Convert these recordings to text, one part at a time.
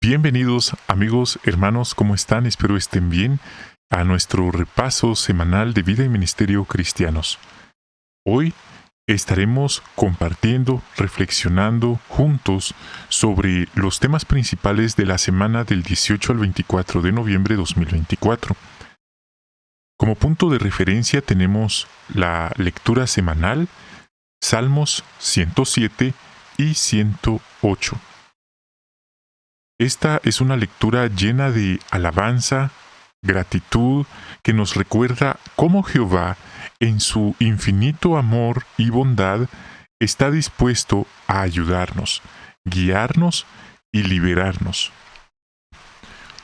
Bienvenidos amigos, hermanos, ¿cómo están? Espero estén bien a nuestro repaso semanal de vida y ministerio cristianos. Hoy estaremos compartiendo, reflexionando juntos sobre los temas principales de la semana del 18 al 24 de noviembre de 2024. Como punto de referencia tenemos la lectura semanal, Salmos 107 y 108. Esta es una lectura llena de alabanza, gratitud, que nos recuerda cómo Jehová, en su infinito amor y bondad, está dispuesto a ayudarnos, guiarnos y liberarnos.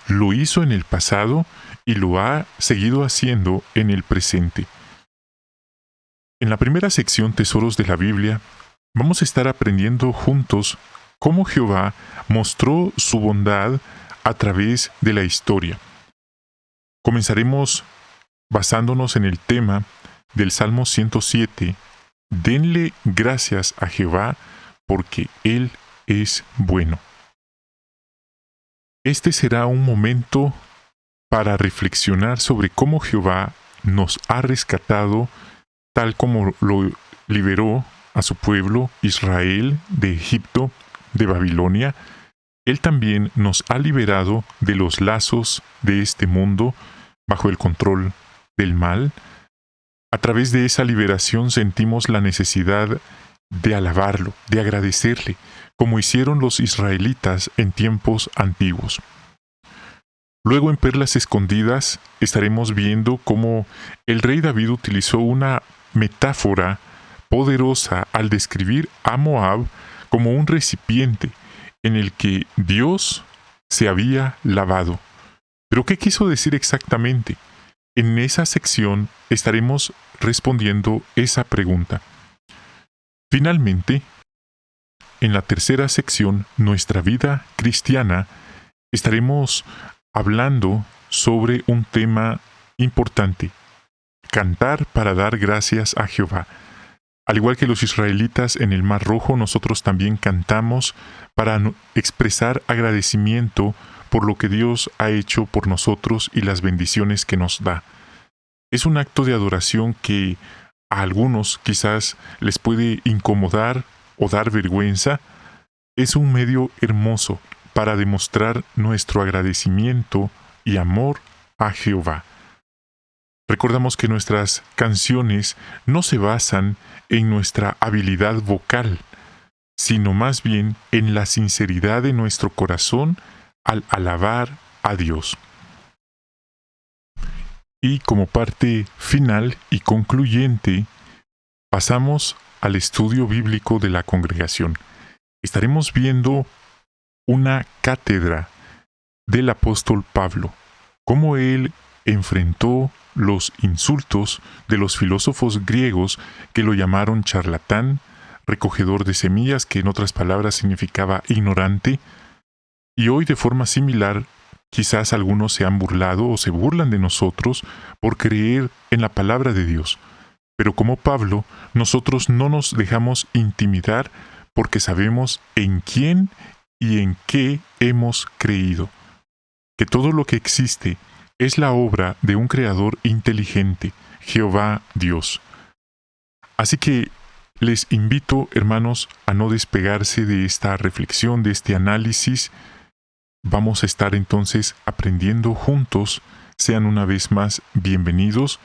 Lo hizo en el pasado y lo ha seguido haciendo en el presente. En la primera sección Tesoros de la Biblia, vamos a estar aprendiendo juntos cómo Jehová mostró su bondad a través de la historia. Comenzaremos basándonos en el tema del Salmo 107. Denle gracias a Jehová porque Él es bueno. Este será un momento para reflexionar sobre cómo Jehová nos ha rescatado tal como lo liberó a su pueblo Israel de Egipto, de Babilonia. Él también nos ha liberado de los lazos de este mundo bajo el control del mal. A través de esa liberación sentimos la necesidad de alabarlo, de agradecerle, como hicieron los israelitas en tiempos antiguos. Luego en Perlas Escondidas estaremos viendo cómo el rey David utilizó una metáfora poderosa al describir a Moab como un recipiente en el que Dios se había lavado. ¿Pero qué quiso decir exactamente? En esa sección estaremos respondiendo esa pregunta. Finalmente, en la tercera sección, Nuestra vida cristiana, estaremos hablando sobre un tema importante: cantar para dar gracias a Jehová. Al igual que los israelitas en el Mar Rojo, nosotros también cantamos para expresar agradecimiento por lo que Dios ha hecho por nosotros y las bendiciones que nos da. Es un acto de adoración que a algunos quizás les puede incomodar o dar vergüenza. Es un medio hermoso para demostrar nuestro agradecimiento y amor a Jehová. Recordamos que nuestras canciones no se basan en nuestra habilidad vocal, sino más bien en la sinceridad de nuestro corazón al alabar a Dios. Y como parte final y concluyente, pasamos al estudio bíblico de la congregación. Estaremos viendo una cátedra del apóstol Pablo, cómo él enfrentó los insultos de los filósofos griegos que lo llamaron charlatán, recogedor de semillas, que en otras palabras significaba ignorante, y hoy de forma similar quizás algunos se han burlado o se burlan de nosotros por creer en la palabra de Dios. Pero como Pablo, nosotros no nos dejamos intimidar porque sabemos en quién y en qué hemos creído. Que todo lo que existe es la obra de un creador inteligente, Jehová Dios. Así que les invito, hermanos, a no despegarse de esta reflexión, de este análisis. Vamos a estar entonces aprendiendo juntos. Sean una vez más bienvenidos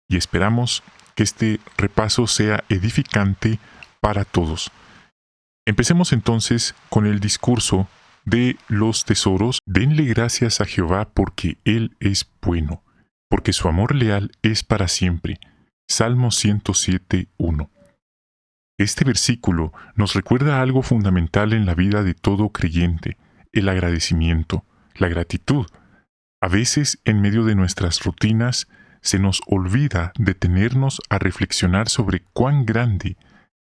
y esperamos que este repaso sea edificante para todos. Empecemos entonces con el discurso de los tesoros. Denle gracias a Jehová porque Él es bueno, porque su amor leal es para siempre. Salmo 107:1. Este versículo nos recuerda algo fundamental en la vida de todo creyente: el agradecimiento, la gratitud. A veces, en medio de nuestras rutinas, se nos olvida detenernos a reflexionar sobre cuán grande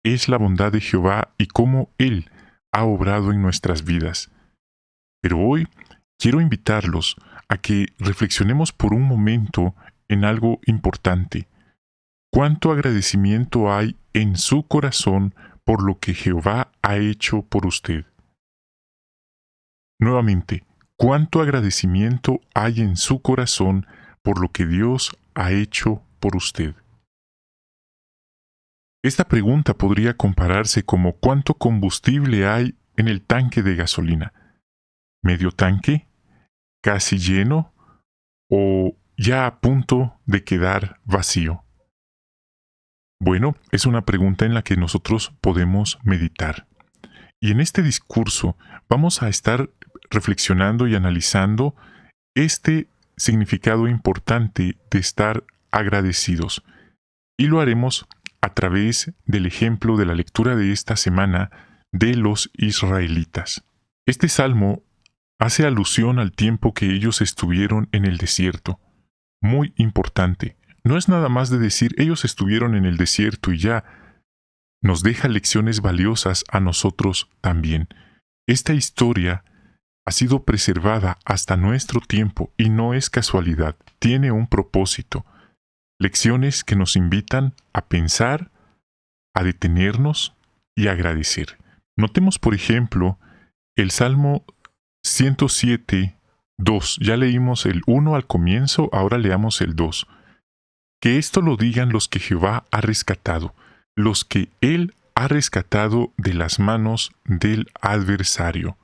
es la bondad de Jehová y cómo Él ha obrado en nuestras vidas. Pero hoy quiero invitarlos a que reflexionemos por un momento en algo importante. ¿Cuánto agradecimiento hay en su corazón por lo que Jehová ha hecho por usted? Nuevamente, cuánto agradecimiento hay en su corazón por lo que Dios ha hecho por usted. Esta pregunta podría compararse como cuánto combustible hay en el tanque de gasolina. ¿Medio tanque? ¿Casi lleno? ¿O ya a punto de quedar vacío? Bueno, es una pregunta en la que nosotros podemos meditar. Y en este discurso vamos a estar reflexionando y analizando este significado importante de estar agradecidos. Y lo haremos a través del ejemplo de la lectura de esta semana de los israelitas. Este salmo hace alusión al tiempo que ellos estuvieron en el desierto. Muy importante. No es nada más de decir ellos estuvieron en el desierto y ya. Nos deja lecciones valiosas a nosotros también. Esta historia ha sido preservada hasta nuestro tiempo y no es casualidad, tiene un propósito. Lecciones que nos invitan a pensar, a detenernos y a agradecer. Notemos, por ejemplo, el Salmo 107, 2. Ya leímos el 1 al comienzo, ahora leamos el 2. Que esto lo digan los que Jehová ha rescatado, los que Él ha rescatado de las manos del adversario.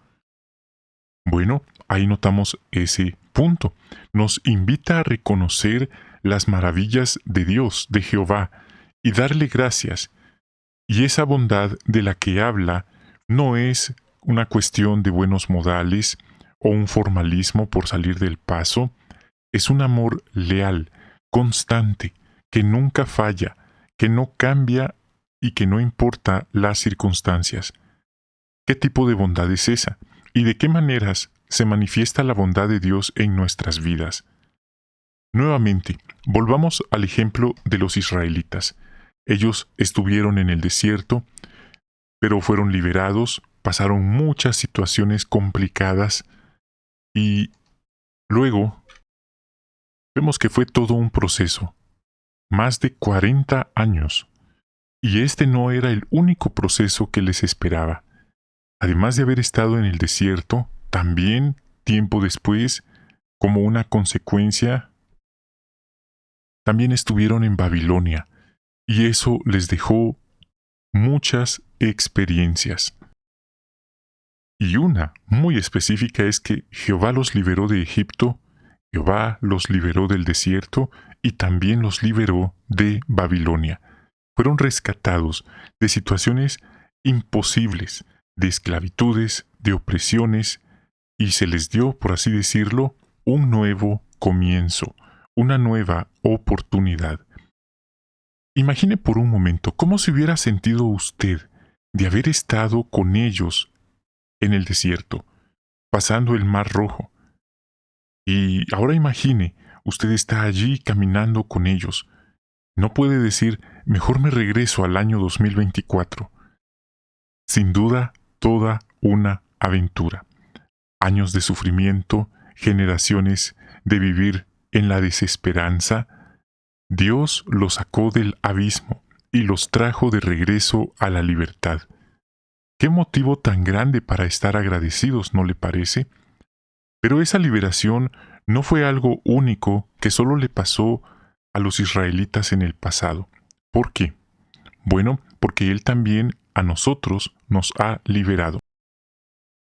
Bueno, ahí notamos ese punto. Nos invita a reconocer las maravillas de Dios, de Jehová, y darle gracias. Y esa bondad de la que habla no es una cuestión de buenos modales o un formalismo por salir del paso, es un amor leal, constante, que nunca falla, que no cambia y que no importa las circunstancias. ¿Qué tipo de bondad es esa? ¿Y de qué maneras se manifiesta la bondad de Dios en nuestras vidas? Nuevamente, volvamos al ejemplo de los israelitas. Ellos estuvieron en el desierto, pero fueron liberados, pasaron muchas situaciones complicadas y luego vemos que fue todo un proceso, más de 40 años. Y este no era el único proceso que les esperaba. Además de haber estado en el desierto, también, tiempo después, como una consecuencia, también estuvieron en Babilonia, y eso les dejó muchas experiencias. Y una muy específica es que Jehová los liberó de Egipto, Jehová los liberó del desierto y también los liberó de Babilonia. Fueron rescatados de situaciones imposibles, de esclavitudes, de opresiones, y se les dio, por así decirlo, un nuevo comienzo, una nueva oportunidad. Imagine por un momento cómo se hubiera sentido usted de haber estado con ellos en el desierto, pasando el Mar Rojo. Y ahora imagine, usted está allí caminando con ellos. No puede decir, mejor me regreso al año 2024. Sin duda, toda una aventura. Años de sufrimiento, generaciones de vivir en la desesperanza. Dios los sacó del abismo y los trajo de regreso a la libertad. ¿Qué motivo tan grande para estar agradecidos, no le parece? Pero esa liberación no fue algo único que solo le pasó a los israelitas en el pasado. ¿Por qué? Bueno, porque Él también a nosotros nos ha liberado.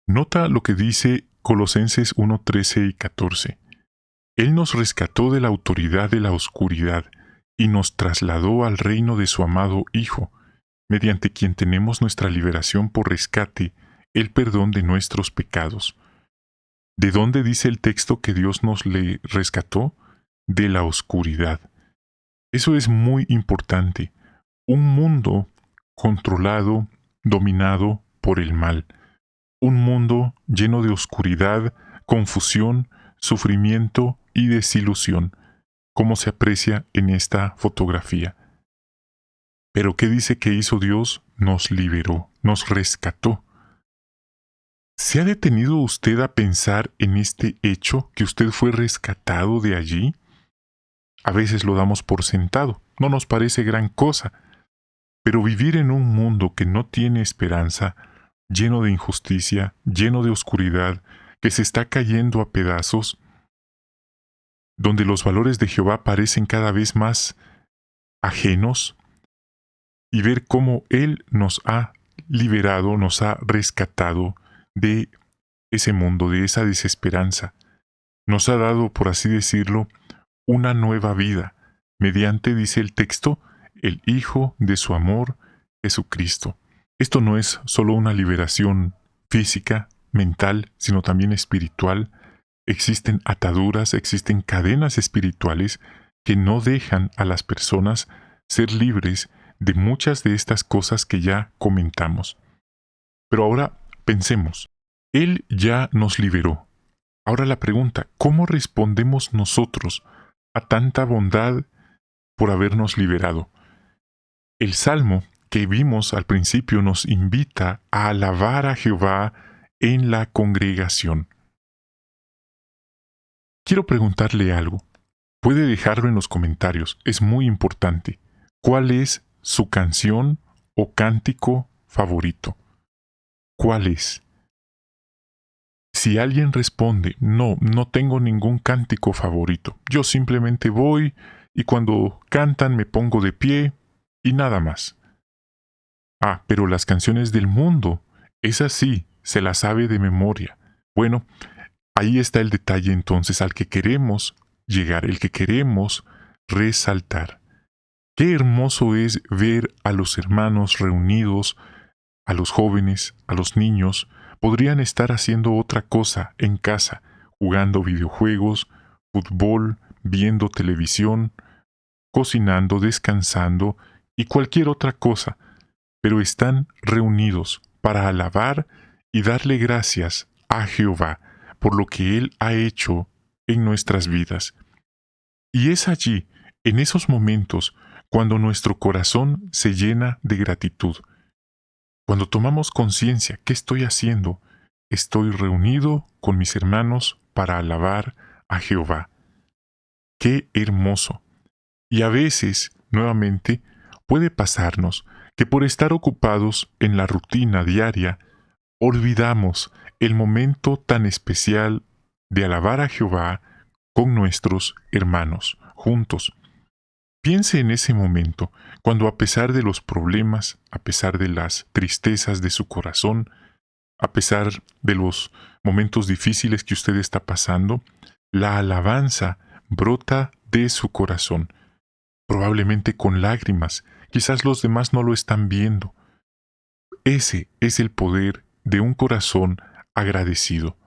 Nota lo que dice Colosenses 1, 13 y 14. Él nos rescató de la autoridad de la oscuridad y nos trasladó al reino de su amado Hijo, mediante quien tenemos nuestra liberación por rescate, el perdón de nuestros pecados. ¿De dónde dice el texto que Dios nos le rescató? De la oscuridad. Eso es muy importante. Un mundo controlado, dominado por el mal. Un mundo lleno de oscuridad, confusión, sufrimiento y desilusión, como se aprecia en esta fotografía. Pero ¿qué dice que hizo Dios? Nos liberó, nos rescató. ¿Se ha detenido usted a pensar en este hecho, que usted fue rescatado de allí? A veces lo damos por sentado, no nos parece gran cosa, pero vivir en un mundo que no tiene esperanza, lleno de injusticia, lleno de oscuridad, que se está cayendo a pedazos, donde los valores de Jehová parecen cada vez más ajenos, y ver cómo Él nos ha liberado, nos ha rescatado de ese mundo, de esa desesperanza. Nos ha dado, por así decirlo, una nueva vida, mediante, dice el texto, el Hijo de su amor, Jesucristo. Esto no es solo una liberación física, mental, sino también espiritual. Existen ataduras, existen cadenas espirituales que no dejan a las personas ser libres de muchas de estas cosas que ya comentamos. Pero ahora pensemos, Él ya nos liberó. Ahora la pregunta, ¿cómo respondemos nosotros a tanta bondad por habernos liberado? El Salmo que vimos al principio nos invita a alabar a Jehová en la congregación. Quiero preguntarle algo. Puede dejarlo en los comentarios, es muy importante. ¿Cuál es su canción o cántico favorito? ¿Cuál es? Si alguien responde, no tengo ningún cántico favorito, yo simplemente voy y cuando cantan me pongo de pie y nada más. Pero las canciones del mundo, esas sí, se las sabe de memoria. Bueno, ahí está el detalle entonces al que queremos llegar, el que queremos resaltar. Qué hermoso es ver a los hermanos reunidos, a los jóvenes, a los niños, podrían estar haciendo otra cosa en casa, jugando videojuegos, fútbol, viendo televisión, cocinando, descansando y cualquier otra cosa, pero están reunidos para alabar y darle gracias a Jehová por lo que Él ha hecho en nuestras vidas. Y es allí, en esos momentos, cuando nuestro corazón se llena de gratitud. Cuando tomamos conciencia, ¿qué estoy haciendo? Estoy reunido con mis hermanos para alabar a Jehová. ¡Qué hermoso! Y a veces, nuevamente, puede pasarnos que por estar ocupados en la rutina diaria, olvidamos el momento tan especial de alabar a Jehová con nuestros hermanos, juntos. Piense en ese momento, cuando a pesar de los problemas, a pesar de las tristezas de su corazón, a pesar de los momentos difíciles que usted está pasando, la alabanza brota de su corazón, probablemente con lágrimas, quizás los demás no lo están viendo. Ese es el poder de un corazón agradecido.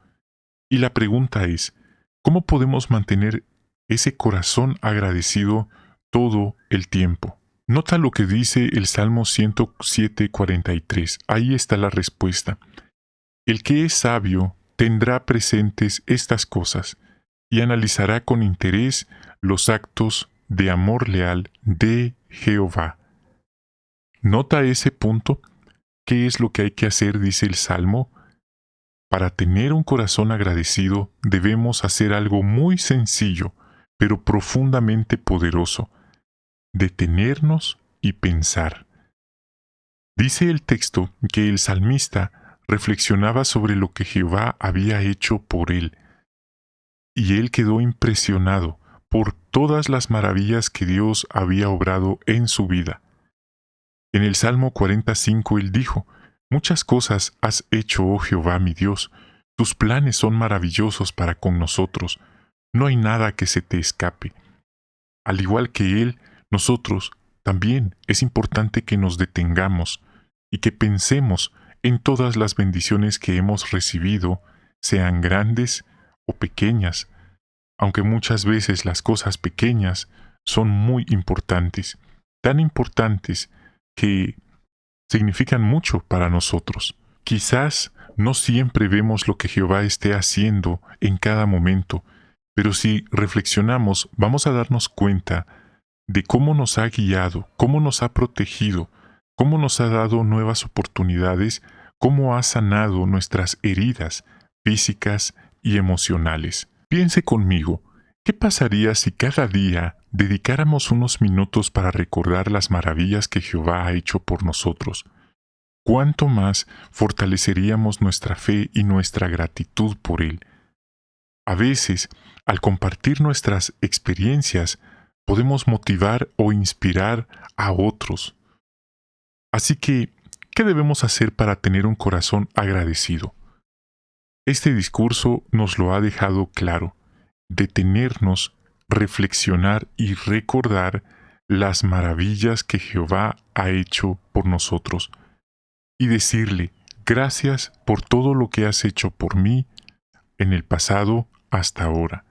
Y la pregunta es, ¿cómo podemos mantener ese corazón agradecido todo el tiempo? Nota lo que dice el Salmo 107:43. Ahí está la respuesta. El que es sabio tendrá presentes estas cosas y analizará con interés los actos de amor leal de Jehová. Nota ese punto. ¿Qué es lo que hay que hacer? Dice el Salmo. Para tener un corazón agradecido debemos hacer algo muy sencillo, pero profundamente poderoso: detenernos y pensar. Dice el texto que el salmista reflexionaba sobre lo que Jehová había hecho por él, y él quedó impresionado por todas las maravillas que Dios había obrado en su vida. En el Salmo 45 él dijo: «Muchas cosas has hecho, oh Jehová mi Dios, tus planes son maravillosos para con nosotros, no hay nada que se te escape». Al igual que Él, nosotros también es importante que nos detengamos y que pensemos en todas las bendiciones que hemos recibido, sean grandes o pequeñas, aunque muchas veces las cosas pequeñas son muy importantes, tan importantes que significan mucho para nosotros. Quizás no siempre vemos lo que Jehová esté haciendo en cada momento, pero si reflexionamos vamos a darnos cuenta de cómo nos ha guiado, cómo nos ha protegido, cómo nos ha dado nuevas oportunidades, cómo ha sanado nuestras heridas físicas y emocionales. Piense conmigo, ¿qué pasaría si cada día dedicáramos unos minutos para recordar las maravillas que Jehová ha hecho por nosotros? cuánto más fortaleceríamos nuestra fe y nuestra gratitud por Él. A veces, al compartir nuestras experiencias, podemos motivar o inspirar a otros. Así que, ¿qué debemos hacer para tener un corazón agradecido? Este discurso nos lo ha dejado claro: detenernos, reflexionar y recordar las maravillas que Jehová ha hecho por nosotros, y decirle: gracias por todo lo que has hecho por mí en el pasado hasta ahora.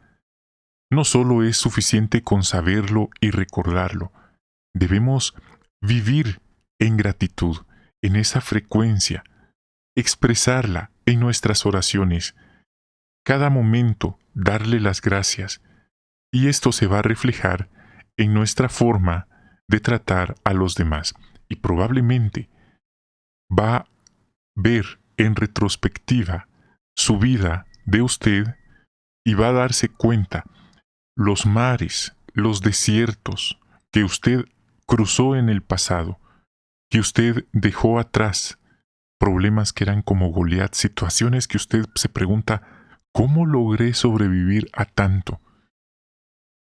No solo es suficiente con saberlo y recordarlo, debemos vivir en gratitud, en esa frecuencia, expresarla en nuestras oraciones, cada momento darle las gracias, y esto se va a reflejar en nuestra forma de tratar a los demás, y probablemente va a ver en retrospectiva su vida de usted y va a darse cuenta los mares, los desiertos que usted cruzó en el pasado, que usted dejó atrás, problemas que eran como Goliat, situaciones que usted se pregunta: ¿cómo logré sobrevivir a tanto?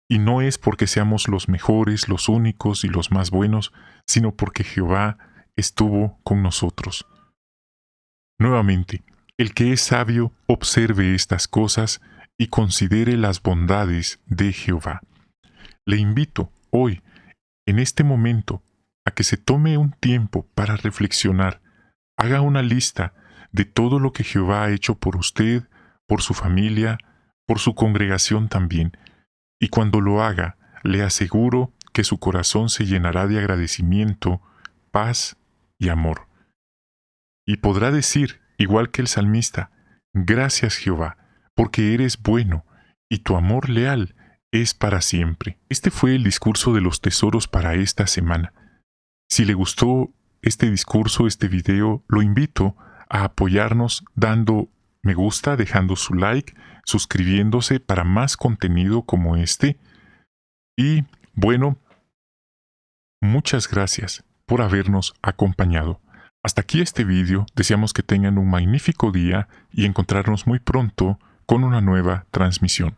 Y no es porque seamos los mejores, los únicos y los más buenos, sino porque Jehová estuvo con nosotros. Nuevamente, el que es sabio observe estas cosas y considere las bondades de Jehová. Le invito hoy, en este momento, a que se tome un tiempo para reflexionar. Haga una lista de todo lo que Jehová ha hecho por usted, por su familia, por su congregación también. Y cuando lo haga, le aseguro que su corazón se llenará de agradecimiento, paz y amor. Y podrá decir, igual que el salmista: gracias Jehová, porque eres bueno, y tu amor leal es para siempre. Este fue el discurso de los tesoros para esta semana. Si le gustó este discurso, este video, lo invito a apoyarnos dando me gusta, dejando su like, suscribiéndose para más contenido como este. Y bueno, muchas gracias por habernos acompañado. Hasta aquí este video, deseamos que tengan un magnífico día y encontrarnos muy pronto con una nueva transmisión.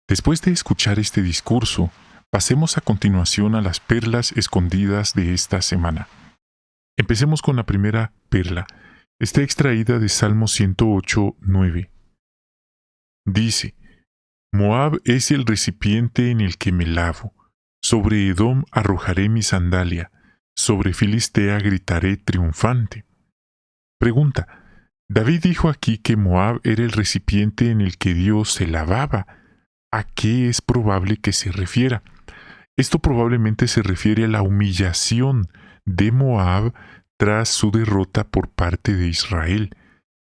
Después de escuchar este discurso, pasemos a continuación a las perlas escondidas de esta semana. Empecemos con la primera perla. Está extraída de Salmo 108:9. Dice: Moab es el recipiente en el que me lavo. Sobre Edom arrojaré mi sandalia. Sobre Filistea gritaré triunfante. Pregunta: David dijo aquí que Moab era el recipiente en el que Dios se lavaba. ¿A qué es probable que se refiera? Esto probablemente se refiere a la humillación de Moab tras su derrota por parte de Israel.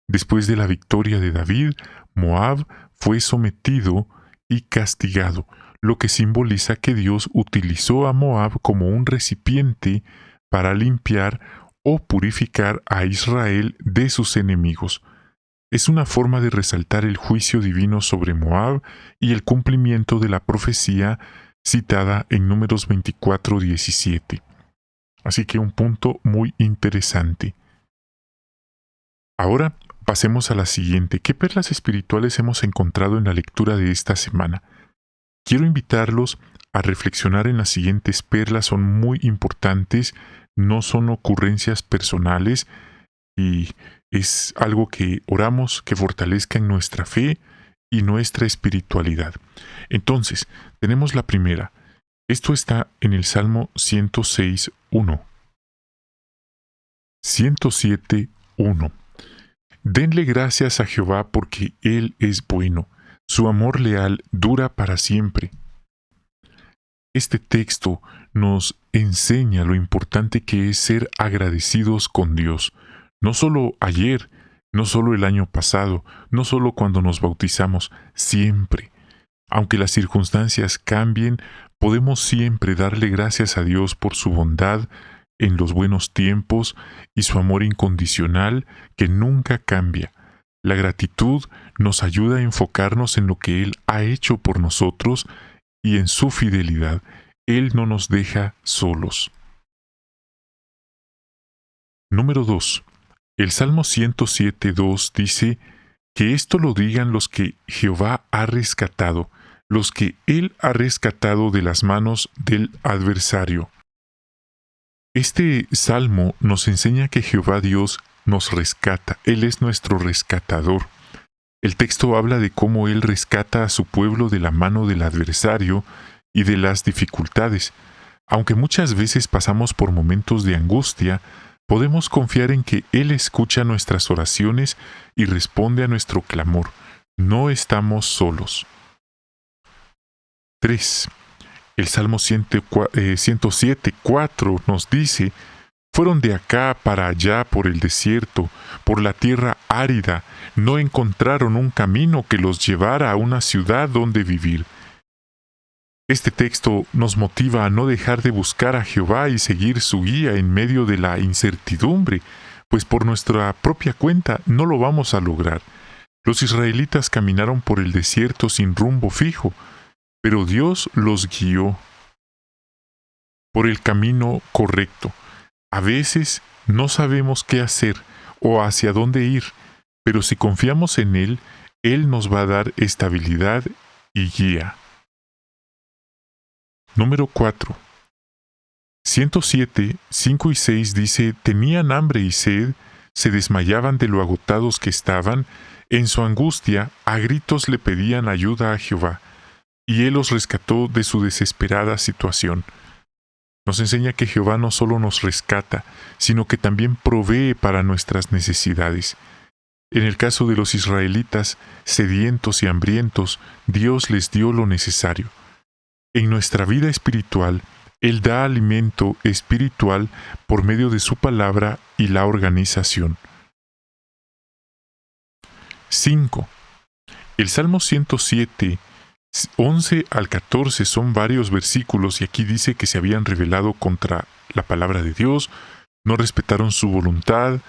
Después de la victoria de David, Moab fue sometido y castigado, lo que simboliza que Dios utilizó a Moab como un recipiente para limpiar o purificar a Israel de sus enemigos. Es una forma de resaltar el juicio divino sobre Moab y el cumplimiento de la profecía citada en Números 24:17. Así que un punto muy interesante. Ahora pasemos a la siguiente. ¿Qué perlas espirituales hemos encontrado en la lectura de esta semana? Quiero invitarlos a reflexionar en las siguientes perlas. Son muy importantes, no son ocurrencias personales y es algo que oramos que fortalezca en nuestra fe y nuestra espiritualidad. Entonces, tenemos la primera. Esto está en el Salmo 106:1. 107:1. Denle gracias a Jehová porque Él es bueno. Su amor leal dura para siempre. Este texto nos enseña lo importante que es ser agradecidos con Dios. No solo ayer, no solo el año pasado, no solo cuando nos bautizamos, siempre. Aunque las circunstancias cambien, podemos siempre darle gracias a Dios por su bondad en los buenos tiempos y su amor incondicional que nunca cambia. La gratitud nos ayuda a enfocarnos en lo que Él ha hecho por nosotros y en su fidelidad. Él no nos deja solos. Número 2. El Salmo 107:2 dice que esto lo digan los que Jehová ha rescatado, los que Él ha rescatado de las manos del adversario. Este salmo nos enseña que Jehová Dios nos rescata, Él es nuestro rescatador. El texto habla de cómo Él rescata a su pueblo de la mano del adversario y de las dificultades. Aunque muchas veces pasamos por momentos de angustia, podemos confiar en que Él escucha nuestras oraciones y responde a nuestro clamor. No estamos solos. 3. El Salmo 107:4 nos dice: fueron de acá para allá por el desierto, por la tierra árida, no encontraron un camino que los llevara a una ciudad donde vivir. Este texto nos motiva a no dejar de buscar a Jehová y seguir su guía en medio de la incertidumbre, pues por nuestra propia cuenta no lo vamos a lograr. Los israelitas caminaron por el desierto sin rumbo fijo, pero Dios los guió por el camino correcto. A veces no sabemos qué hacer o hacia dónde ir, pero si confiamos en Él, Él nos va a dar estabilidad y guía. Número 4. 107:5 y 6 dice: tenían hambre y sed, se desmayaban de lo agotados que estaban, en su angustia a gritos le pedían ayuda a Jehová, y Él los rescató de su desesperada situación. Nos enseña que Jehová no solo nos rescata, sino que también provee para nuestras necesidades. En el caso de los israelitas, sedientos y hambrientos, Dios les dio lo necesario. En nuestra vida espiritual, Él da alimento espiritual por medio de su palabra y la organización. 5. El Salmo 107, 11 al 14 son varios versículos y aquí dice que se habían rebelado contra la palabra de Dios, no respetaron su voluntad,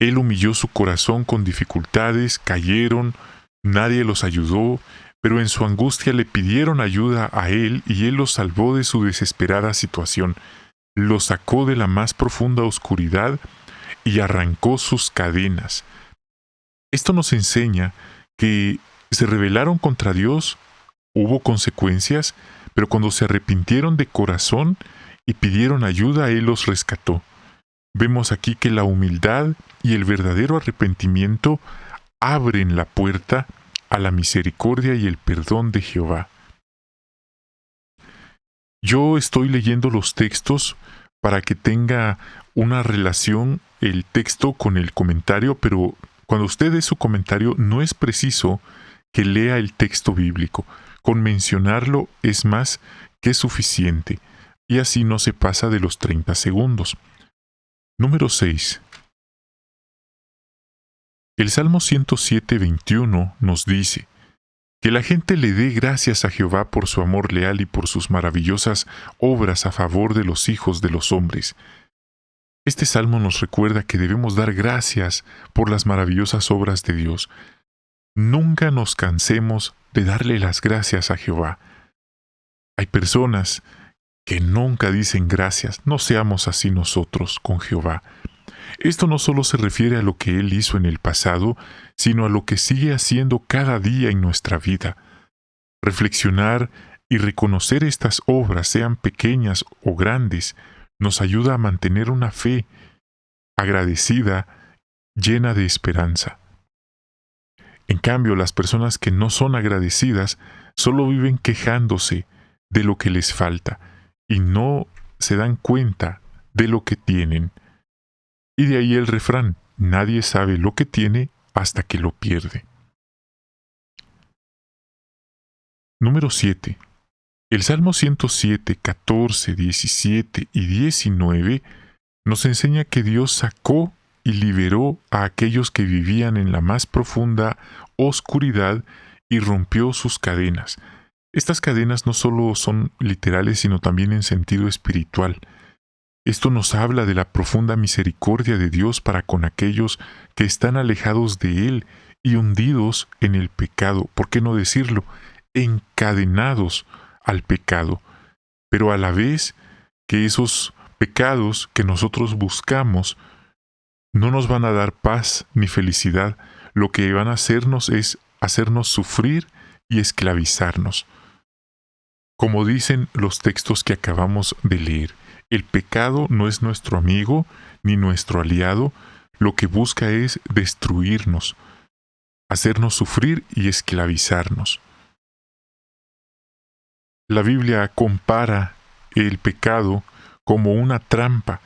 Él humilló su corazón con dificultades, cayeron, nadie los ayudó, pero en su angustia le pidieron ayuda a Él y Él los salvó de su desesperada situación, los sacó de la más profunda oscuridad y arrancó sus cadenas. Esto nos enseña que se rebelaron contra Dios, hubo consecuencias, pero cuando se arrepintieron de corazón y pidieron ayuda, Él los rescató. Vemos aquí que la humildad y el verdadero arrepentimiento abren la puerta a la misericordia y el perdón de Jehová. Yo estoy leyendo los textos para que tenga una relación el texto con el comentario, pero cuando usted dé su comentario no es preciso que lea el texto bíblico. Con mencionarlo es más que suficiente, y así no se pasa de los 30 segundos. Número 6. El Salmo 107:21 nos dice: que la gente le dé gracias a Jehová por su amor leal y por sus maravillosas obras a favor de los hijos de los hombres. Este salmo nos recuerda que debemos dar gracias por las maravillosas obras de Dios. Nunca nos cansemos de darle las gracias a Jehová. Hay personas que nunca dicen gracias. No seamos así nosotros con Jehová. Esto no solo se refiere a lo que Él hizo en el pasado, sino a lo que sigue haciendo cada día en nuestra vida. Reflexionar y reconocer estas obras, sean pequeñas o grandes, nos ayuda a mantener una fe agradecida, llena de esperanza. En cambio, las personas que no son agradecidas solo viven quejándose de lo que les falta y no se dan cuenta de lo que tienen. Y de ahí el refrán: nadie sabe lo que tiene hasta que lo pierde. Número 7. El Salmo 107, 14, 17 y 19 nos enseña que Dios sacó y liberó a aquellos que vivían en la más profunda oscuridad y rompió sus cadenas. Estas cadenas no solo son literales, sino también en sentido espiritual. Esto nos habla de la profunda misericordia de Dios para con aquellos que están alejados de Él y hundidos en el pecado, ¿por qué no decirlo?, encadenados al pecado, pero a la vez que esos pecados que nosotros buscamos no nos van a dar paz ni felicidad. Lo que van a hacernos es hacernos sufrir y esclavizarnos. Como dicen los textos que acabamos de leer, el pecado no es nuestro amigo ni nuestro aliado, lo que busca es destruirnos, hacernos sufrir y esclavizarnos. La Biblia compara el pecado como una trampa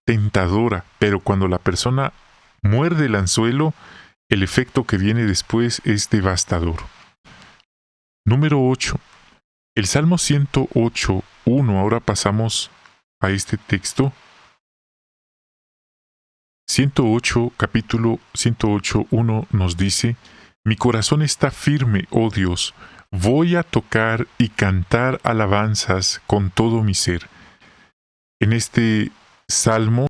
tentadora, pero cuando la persona muerde el anzuelo, el efecto que viene después es devastador. Número 8. El Salmo 108:1, ahora pasamos a este texto. 108, capítulo 108:1 nos dice: Mi corazón está firme, oh Dios, voy a tocar y cantar alabanzas con todo mi ser. En este salmo,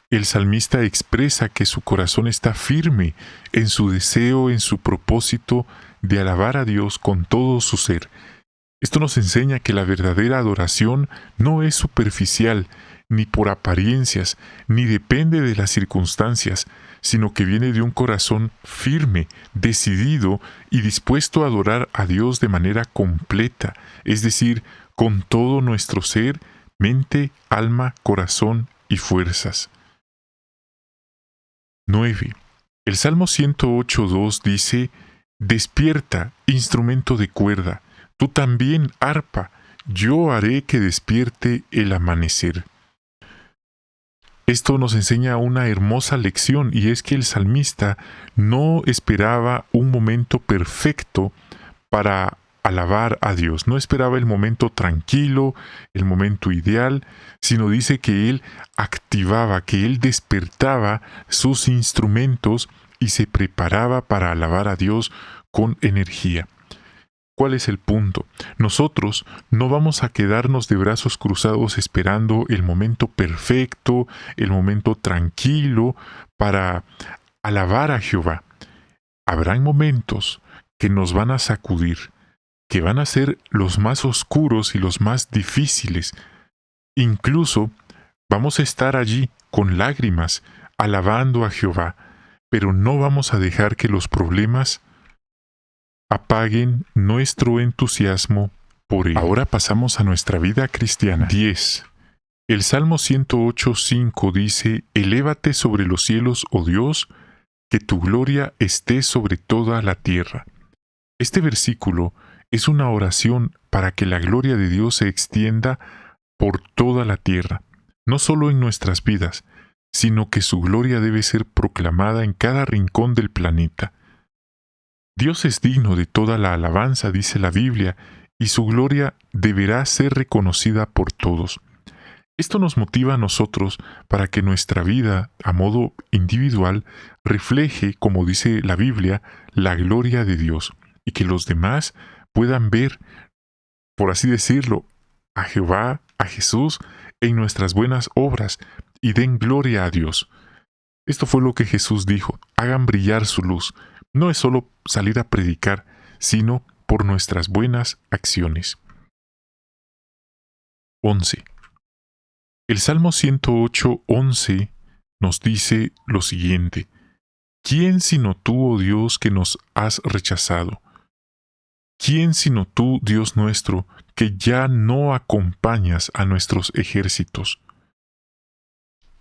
el salmista expresa que su corazón está firme en su deseo, en su propósito de alabar a Dios con todo su ser. Esto nos enseña que la verdadera adoración no es superficial, ni por apariencias, ni depende de las circunstancias, sino que viene de un corazón firme, decidido y dispuesto a adorar a Dios de manera completa, es decir, con todo nuestro ser, mente, alma, corazón y fuerzas. 9. El Salmo 108:2 dice: Despierta, instrumento de cuerda, tú también, arpa, yo haré que despierte el amanecer. Esto nos enseña una hermosa lección, y es que el salmista no esperaba un momento perfecto para alabar a Dios. No esperaba el momento tranquilo, el momento ideal, sino dice que él activaba, que él despertaba sus instrumentos y se preparaba para alabar a Dios con energía. ¿Cuál es el punto? Nosotros no vamos a quedarnos de brazos cruzados esperando el momento perfecto, el momento tranquilo para alabar a Jehová. Habrán momentos que nos van a sacudir, que van a ser los más oscuros y los más difíciles. Incluso vamos a estar allí con lágrimas, alabando a Jehová, pero no vamos a dejar que los problemas apaguen nuestro entusiasmo por él. Ahora pasamos a nuestra vida cristiana. 10. El Salmo 108:5 dice: Elévate sobre los cielos, oh Dios, que tu gloria esté sobre toda la tierra. Este versículo es una oración para que la gloria de Dios se extienda por toda la tierra, no solo en nuestras vidas, sino que su gloria debe ser proclamada en cada rincón del planeta. Dios es digno de toda la alabanza, dice la Biblia, y su gloria deberá ser reconocida por todos. Esto nos motiva a nosotros para que nuestra vida, a modo individual, refleje, como dice la Biblia, la gloria de Dios, y que los demás puedan ver, por así decirlo, a Jehová, a Jesús, en nuestras buenas obras, y den gloria a Dios. Esto fue lo que Jesús dijo: hagan brillar su luz. No es solo salir a predicar, sino por nuestras buenas acciones. 11. El Salmo 108:11 nos dice lo siguiente: ¿Quién sino tú, oh Dios, que nos has rechazado? ¿Quién sino tú, Dios nuestro, que ya no acompañas a nuestros ejércitos?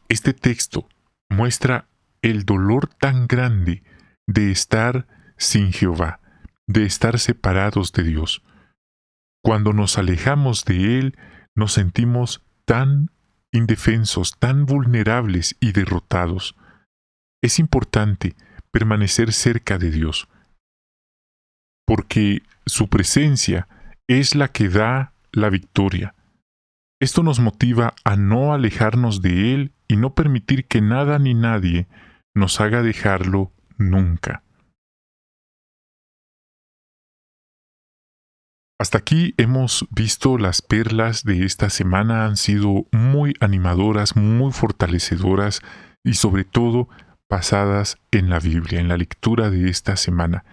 Este texto muestra el dolor tan grande de estar sin Jehová, de estar separados de Dios. Cuando nos alejamos de Él, nos sentimos tan indefensos, tan vulnerables y derrotados. Es importante permanecer cerca de Dios, porque su presencia es la que da la victoria. Esto nos motiva a no alejarnos de Él y no permitir que nada ni nadie nos haga dejarlo nunca. Hasta aquí hemos visto las perlas de esta semana. Han sido muy animadoras, muy fortalecedoras y sobre todo basadas en la Biblia, en la lectura de esta semana.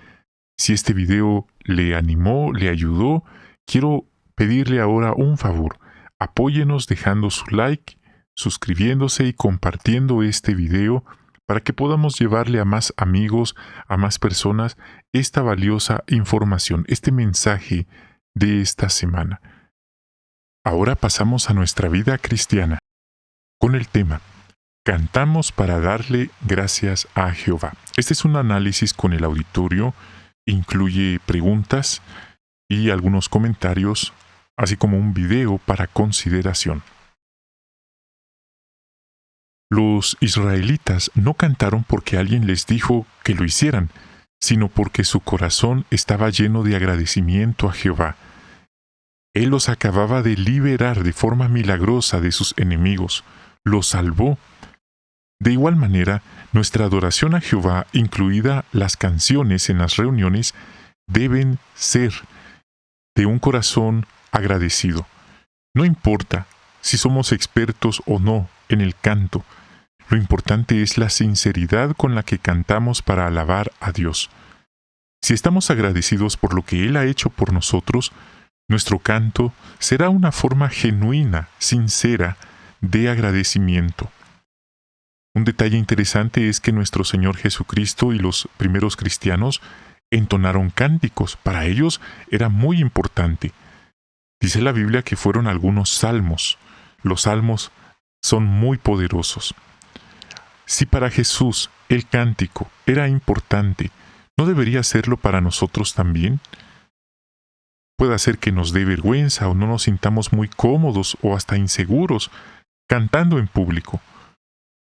Si este video le animó, le ayudó, quiero pedirle ahora un favor. Apóyenos dejando su like, suscribiéndose y compartiendo este video para que podamos llevarle a más amigos, a más personas, esta valiosa información, este mensaje de esta semana. Ahora pasamos a nuestra vida cristiana, con el tema Cantamos para darle gracias a Jehová. Este es un análisis con el auditorio, incluye preguntas y algunos comentarios, así como un video para consideración. Los israelitas no cantaron porque alguien les dijo que lo hicieran, sino porque su corazón estaba lleno de agradecimiento a Jehová. Él los acababa de liberar de forma milagrosa de sus enemigos, los salvó. De igual manera, nuestra adoración a Jehová, incluida las canciones en las reuniones, deben ser de un corazón agradecido. No importa si somos expertos o no en el canto, lo importante es la sinceridad con la que cantamos para alabar a Dios. Si estamos agradecidos por lo que Él ha hecho por nosotros, nuestro canto será una forma genuina, sincera, de agradecimiento. Un detalle interesante es que nuestro Señor Jesucristo y los primeros cristianos entonaron cánticos. Para ellos era muy importante. Dice la Biblia que fueron algunos salmos. Los salmos son muy poderosos. Si para Jesús el cántico era importante, ¿no debería serlo para nosotros también? Puede hacer que nos dé vergüenza o no nos sintamos muy cómodos o hasta inseguros cantando en público.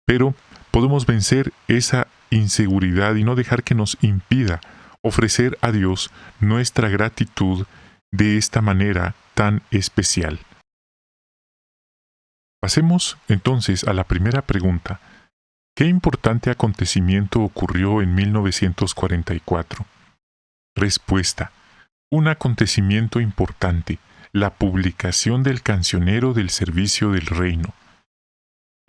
Pero podemos vencer esa inseguridad y no dejar que nos impida ofrecer a Dios nuestra gratitud de esta manera tan especial. Pasemos entonces a la primera pregunta. ¿Qué importante acontecimiento ocurrió en 1944? Respuesta. Un acontecimiento importante, la publicación del Cancionero del Servicio del Reino.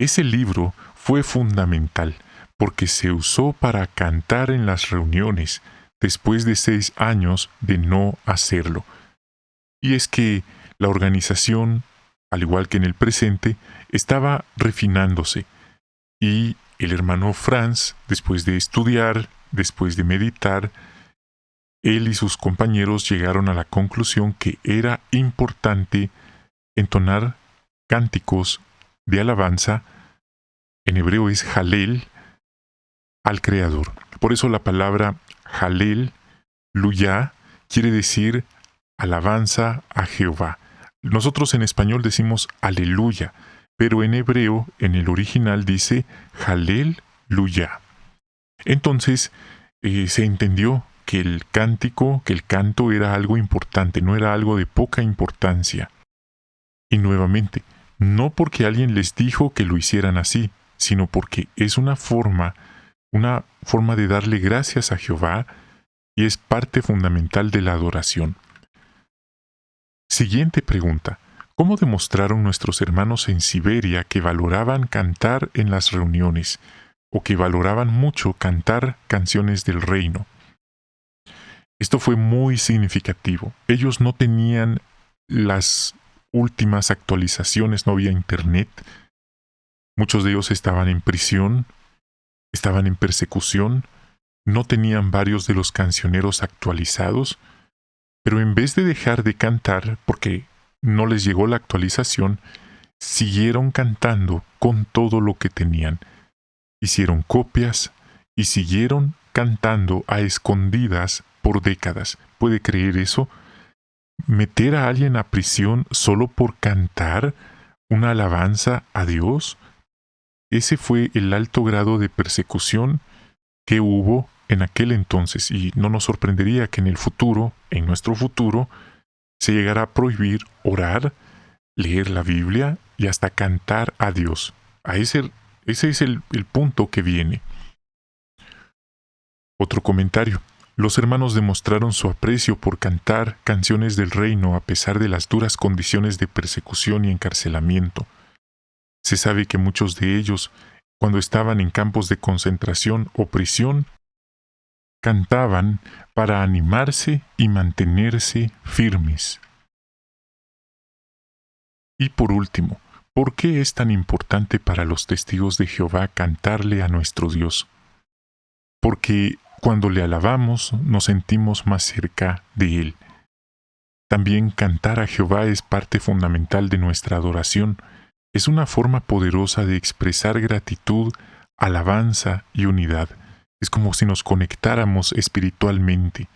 Ese libro fue fundamental porque se usó para cantar en las reuniones después de 6 años de no hacerlo. Y es que la organización, al igual que en el presente, estaba refinándose. Y el hermano Franz, después de estudiar, después de meditar, él y sus compañeros llegaron a la conclusión que era importante entonar cánticos de alabanza, en hebreo es Halel, al Creador. Por eso la palabra Halel, Luyá, quiere decir alabanza a Jehová. Nosotros en español decimos aleluya, pero en hebreo, en el original, dice Halel, Luyá. Entonces, se entendió que el cántico, que el canto era algo importante, no era algo de poca importancia. Y nuevamente, no porque alguien les dijo que lo hicieran así, sino porque es una forma de darle gracias a Jehová y es parte fundamental de la adoración. Siguiente pregunta. ¿Cómo demostraron nuestros hermanos en Siberia que valoraban cantar en las reuniones o que valoraban mucho cantar canciones del reino? Esto fue muy significativo. Ellos no tenían las últimas actualizaciones, no había internet. Muchos de ellos estaban en prisión, estaban en persecución, no tenían varios de los cancioneros actualizados, pero en vez de dejar de cantar, porque no les llegó la actualización, siguieron cantando con todo lo que tenían. Hicieron copias y siguieron cantando a escondidas por décadas. ¿Puede creer eso? ¿Meter a alguien a prisión solo por cantar una alabanza a Dios? Ese fue el alto grado de persecución que hubo en aquel entonces, y no nos sorprendería que en el futuro, en nuestro futuro, se llegara a prohibir orar, leer la Biblia y hasta cantar a Dios. Ese es el punto que viene. Otro comentario. Los hermanos demostraron su aprecio por cantar canciones del reino a pesar de las duras condiciones de persecución y encarcelamiento. Se sabe que muchos de ellos, cuando estaban en campos de concentración o prisión, cantaban para animarse y mantenerse firmes. Y por último, ¿Por qué es tan importante para los testigos de Jehová cantarle a nuestro Dios? Porque cuando le alabamos nos sentimos más cerca de Él. También cantar a Jehová es parte fundamental de nuestra adoración. Es una forma poderosa de expresar gratitud, alabanza y unidad. Es como si nos conectáramos espiritualmente.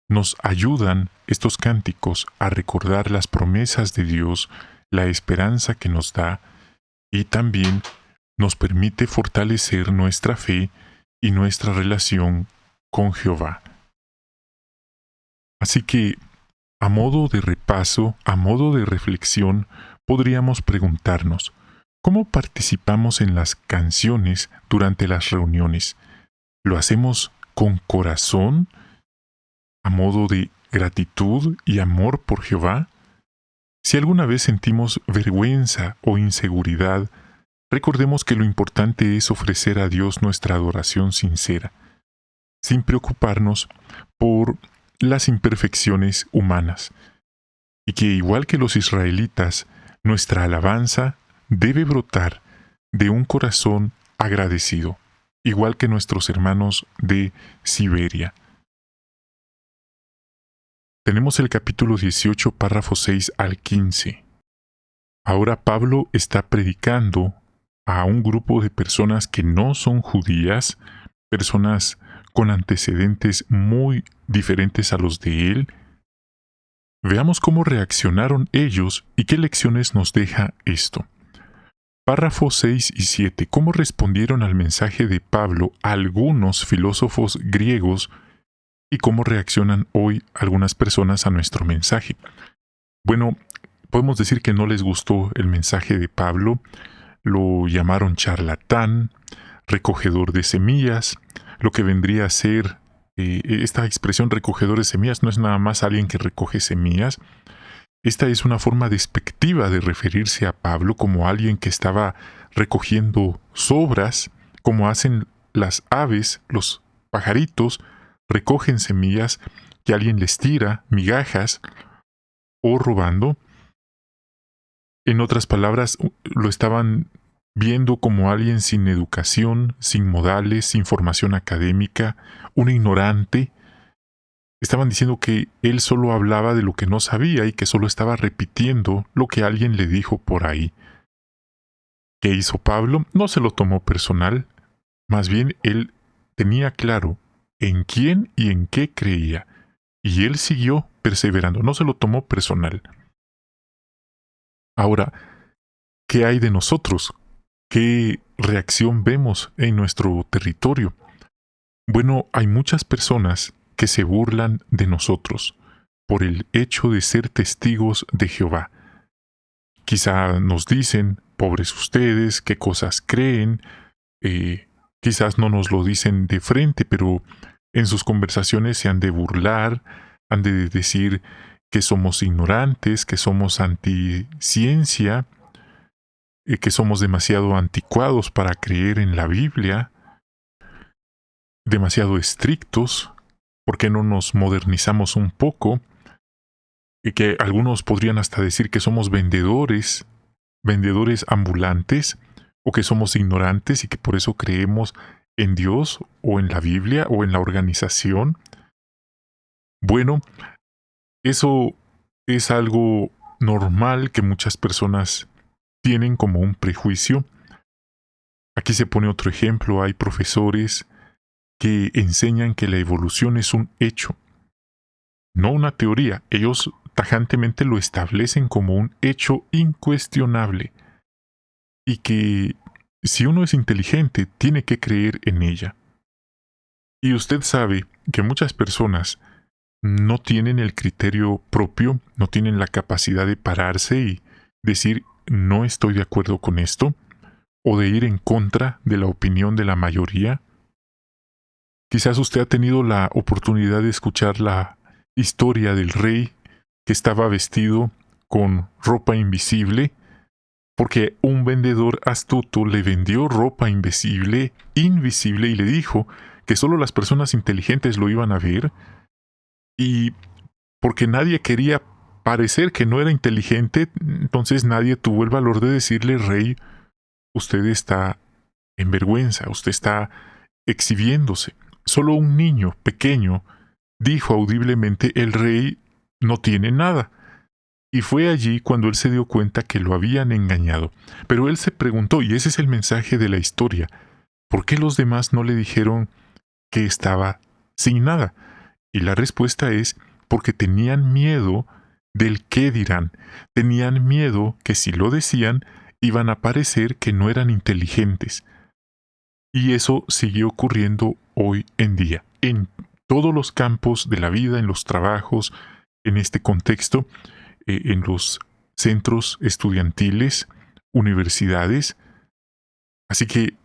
Nos ayudan estos cánticos a recordar las promesas de Dios, la esperanza que nos da, y también nos permite fortalecer nuestra fe y nuestra relación con Jehová. Así que, a modo de repaso, a modo de reflexión, podríamos preguntarnos, ¿cómo participamos en las canciones durante las reuniones? ¿Lo hacemos con corazón, a modo de gratitud y amor por Jehová? Si alguna vez sentimos vergüenza o inseguridad, recordemos que lo importante es ofrecer a Dios nuestra adoración sincera, sin preocuparnos por las imperfecciones humanas, y que igual que los israelitas, nuestra alabanza debe brotar de un corazón agradecido, igual que nuestros hermanos de Siberia. Tenemos el capítulo 18, párrafos 6 al 15. Ahora Pablo está predicando a un grupo de personas que no son judías, personas con antecedentes muy diferentes a los de él. Veamos cómo reaccionaron ellos y qué lecciones nos deja esto. Párrafos 6 y 7. ¿Cómo respondieron al mensaje de Pablo algunos filósofos griegos y cómo reaccionan hoy algunas personas a nuestro mensaje? Bueno, podemos decir que no les gustó el mensaje de Pablo, lo llamaron charlatán, recogedor de semillas, lo que vendría a ser, esta expresión recogedor de semillas no es nada más alguien que recoge semillas. Esta es una forma despectiva de referirse a Pablo como alguien que estaba recogiendo sobras, como hacen las aves, los pajaritos, recogen semillas que alguien les tira, migajas, o robando. En otras palabras, lo estaban viendo como alguien sin educación, sin modales, sin formación académica, un ignorante. Estaban diciendo que él solo hablaba de lo que no sabía y que solo estaba repitiendo lo que alguien le dijo por ahí. ¿Qué hizo Pablo? No se lo tomó personal. Más bien, él tenía claro en quién y en qué creía. Y él siguió perseverando, no se lo tomó personal. Ahora, ¿qué hay de nosotros? ¿Qué reacción vemos en nuestro territorio? Bueno, hay muchas personas que se burlan de nosotros por el hecho de ser testigos de Jehová. Quizá nos dicen, pobres ustedes, qué cosas creen, quizás no nos lo dicen de frente, pero en sus conversaciones se han de burlar, han de decir que somos ignorantes, que somos anticiencia, que somos demasiado anticuados para creer en la Biblia, demasiado estrictos, ¿por qué no nos modernizamos un poco? Y que algunos podrían hasta decir que somos vendedores ambulantes, o que somos ignorantes y que por eso creemos en Dios, o en la Biblia, o en la organización. Bueno, eso es algo normal que muchas personas tienen como un prejuicio. Aquí se pone otro ejemplo, hay profesores que enseñan que la evolución es un hecho, no una teoría. Ellos tajantemente lo establecen como un hecho incuestionable y que si uno es inteligente tiene que creer en ella. Y usted sabe que muchas personas no tienen el criterio propio, no tienen la capacidad de pararse y decir no estoy de acuerdo con esto, o de ir en contra de la opinión de la mayoría. Quizás usted ha tenido la oportunidad de escuchar la historia del rey que estaba vestido con ropa invisible, porque un vendedor astuto le vendió ropa invisible y le dijo que solo las personas inteligentes lo iban a ver, y porque nadie quería parecer que no era inteligente, entonces nadie tuvo el valor de decirle: rey, usted está en vergüenza, usted está exhibiéndose. Solo un niño pequeño dijo audiblemente: el rey no tiene nada. Y fue allí cuando él se dio cuenta que lo habían engañado. Pero él se preguntó, y ese es el mensaje de la historia: ¿por qué los demás no le dijeron que estaba sin nada? Y la respuesta es: porque tenían miedo del qué dirán. Tenían miedo que si lo decían, iban a parecer que no eran inteligentes. Y eso sigue ocurriendo hoy en día, en todos los campos de la vida, en los trabajos, en este contexto, en los centros estudiantiles, universidades. Así que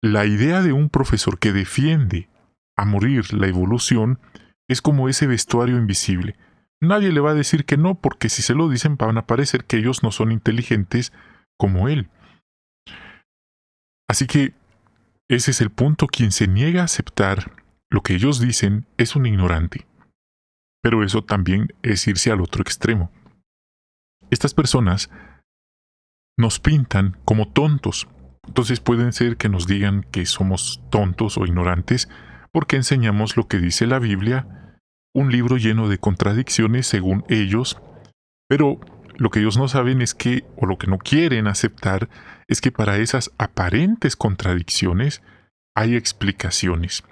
la idea de un profesor que defiende a morir la evolución es como ese vestuario invisible. Nadie le va a decir que no, porque si se lo dicen van a parecer que ellos no son inteligentes como él. Así que ese es el punto: quien se niega a aceptar lo que ellos dicen es un ignorante. Pero eso también es irse al otro extremo. Estas personas nos pintan como tontos. Entonces pueden ser que nos digan que somos tontos o ignorantes porque enseñamos lo que dice la Biblia, un libro lleno de contradicciones según ellos, pero lo que ellos no saben es que, o lo que no quieren aceptar, es que para esas aparentes contradicciones hay explicaciones.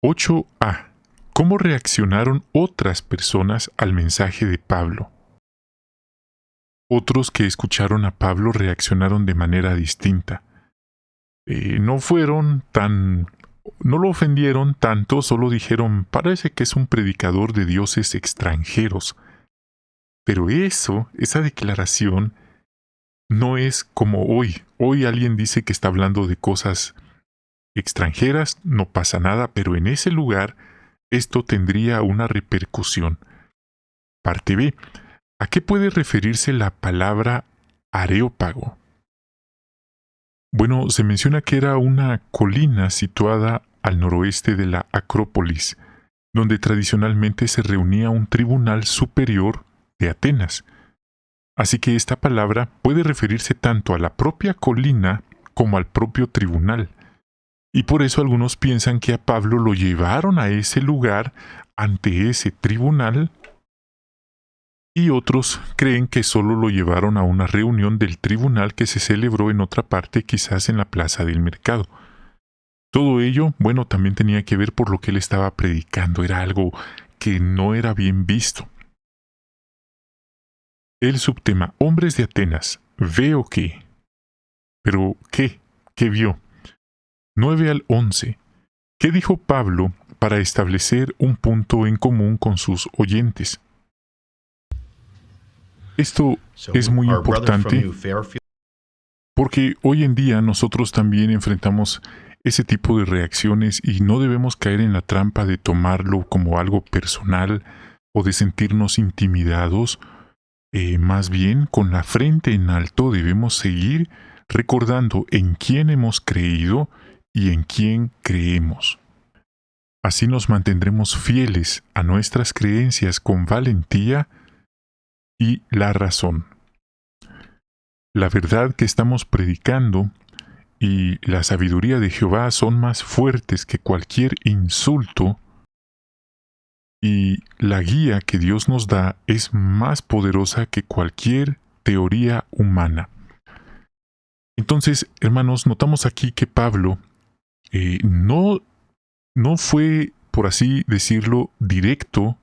8a. ¿Cómo reaccionaron otras personas al mensaje de Pablo? Otros que escucharon a Pablo reaccionaron de manera distinta. No lo ofendieron tanto, solo dijeron: parece que es un predicador de dioses extranjeros. Pero esa declaración no es como hoy. Hoy alguien dice que está hablando de cosas extranjeras, no pasa nada, pero en ese lugar esto tendría una repercusión. Parte B. ¿A qué puede referirse la palabra Areópago? Bueno, se menciona que era una colina situada al noroeste de la Acrópolis, donde tradicionalmente se reunía un tribunal superior de Atenas. Así que esta palabra puede referirse tanto a la propia colina como al propio tribunal. Y por eso algunos piensan que a Pablo lo llevaron a ese lugar, ante ese tribunal, y otros creen que solo lo llevaron a una reunión del tribunal que se celebró en otra parte, quizás en la plaza del mercado. Todo ello, bueno, también tenía que ver por lo que él estaba predicando, era algo que no era bien visto. El subtema: hombres de Atenas, veo que... ¿Pero qué? ¿Qué vio? 9 al 11. ¿Qué dijo Pablo para establecer un punto en común con sus oyentes? Esto es muy importante porque hoy en día nosotros también enfrentamos ese tipo de reacciones y no debemos caer en la trampa de tomarlo como algo personal o de sentirnos intimidados. Más bien, con la frente en alto debemos seguir recordando en quién hemos creído y en quién creemos. Así nos mantendremos fieles a nuestras creencias con valentía y la razón. La verdad que estamos predicando y la sabiduría de Jehová son más fuertes que cualquier insulto, y la guía que Dios nos da es más poderosa que cualquier teoría humana. Entonces, hermanos, notamos aquí que Pablo no fue, por así decirlo, directo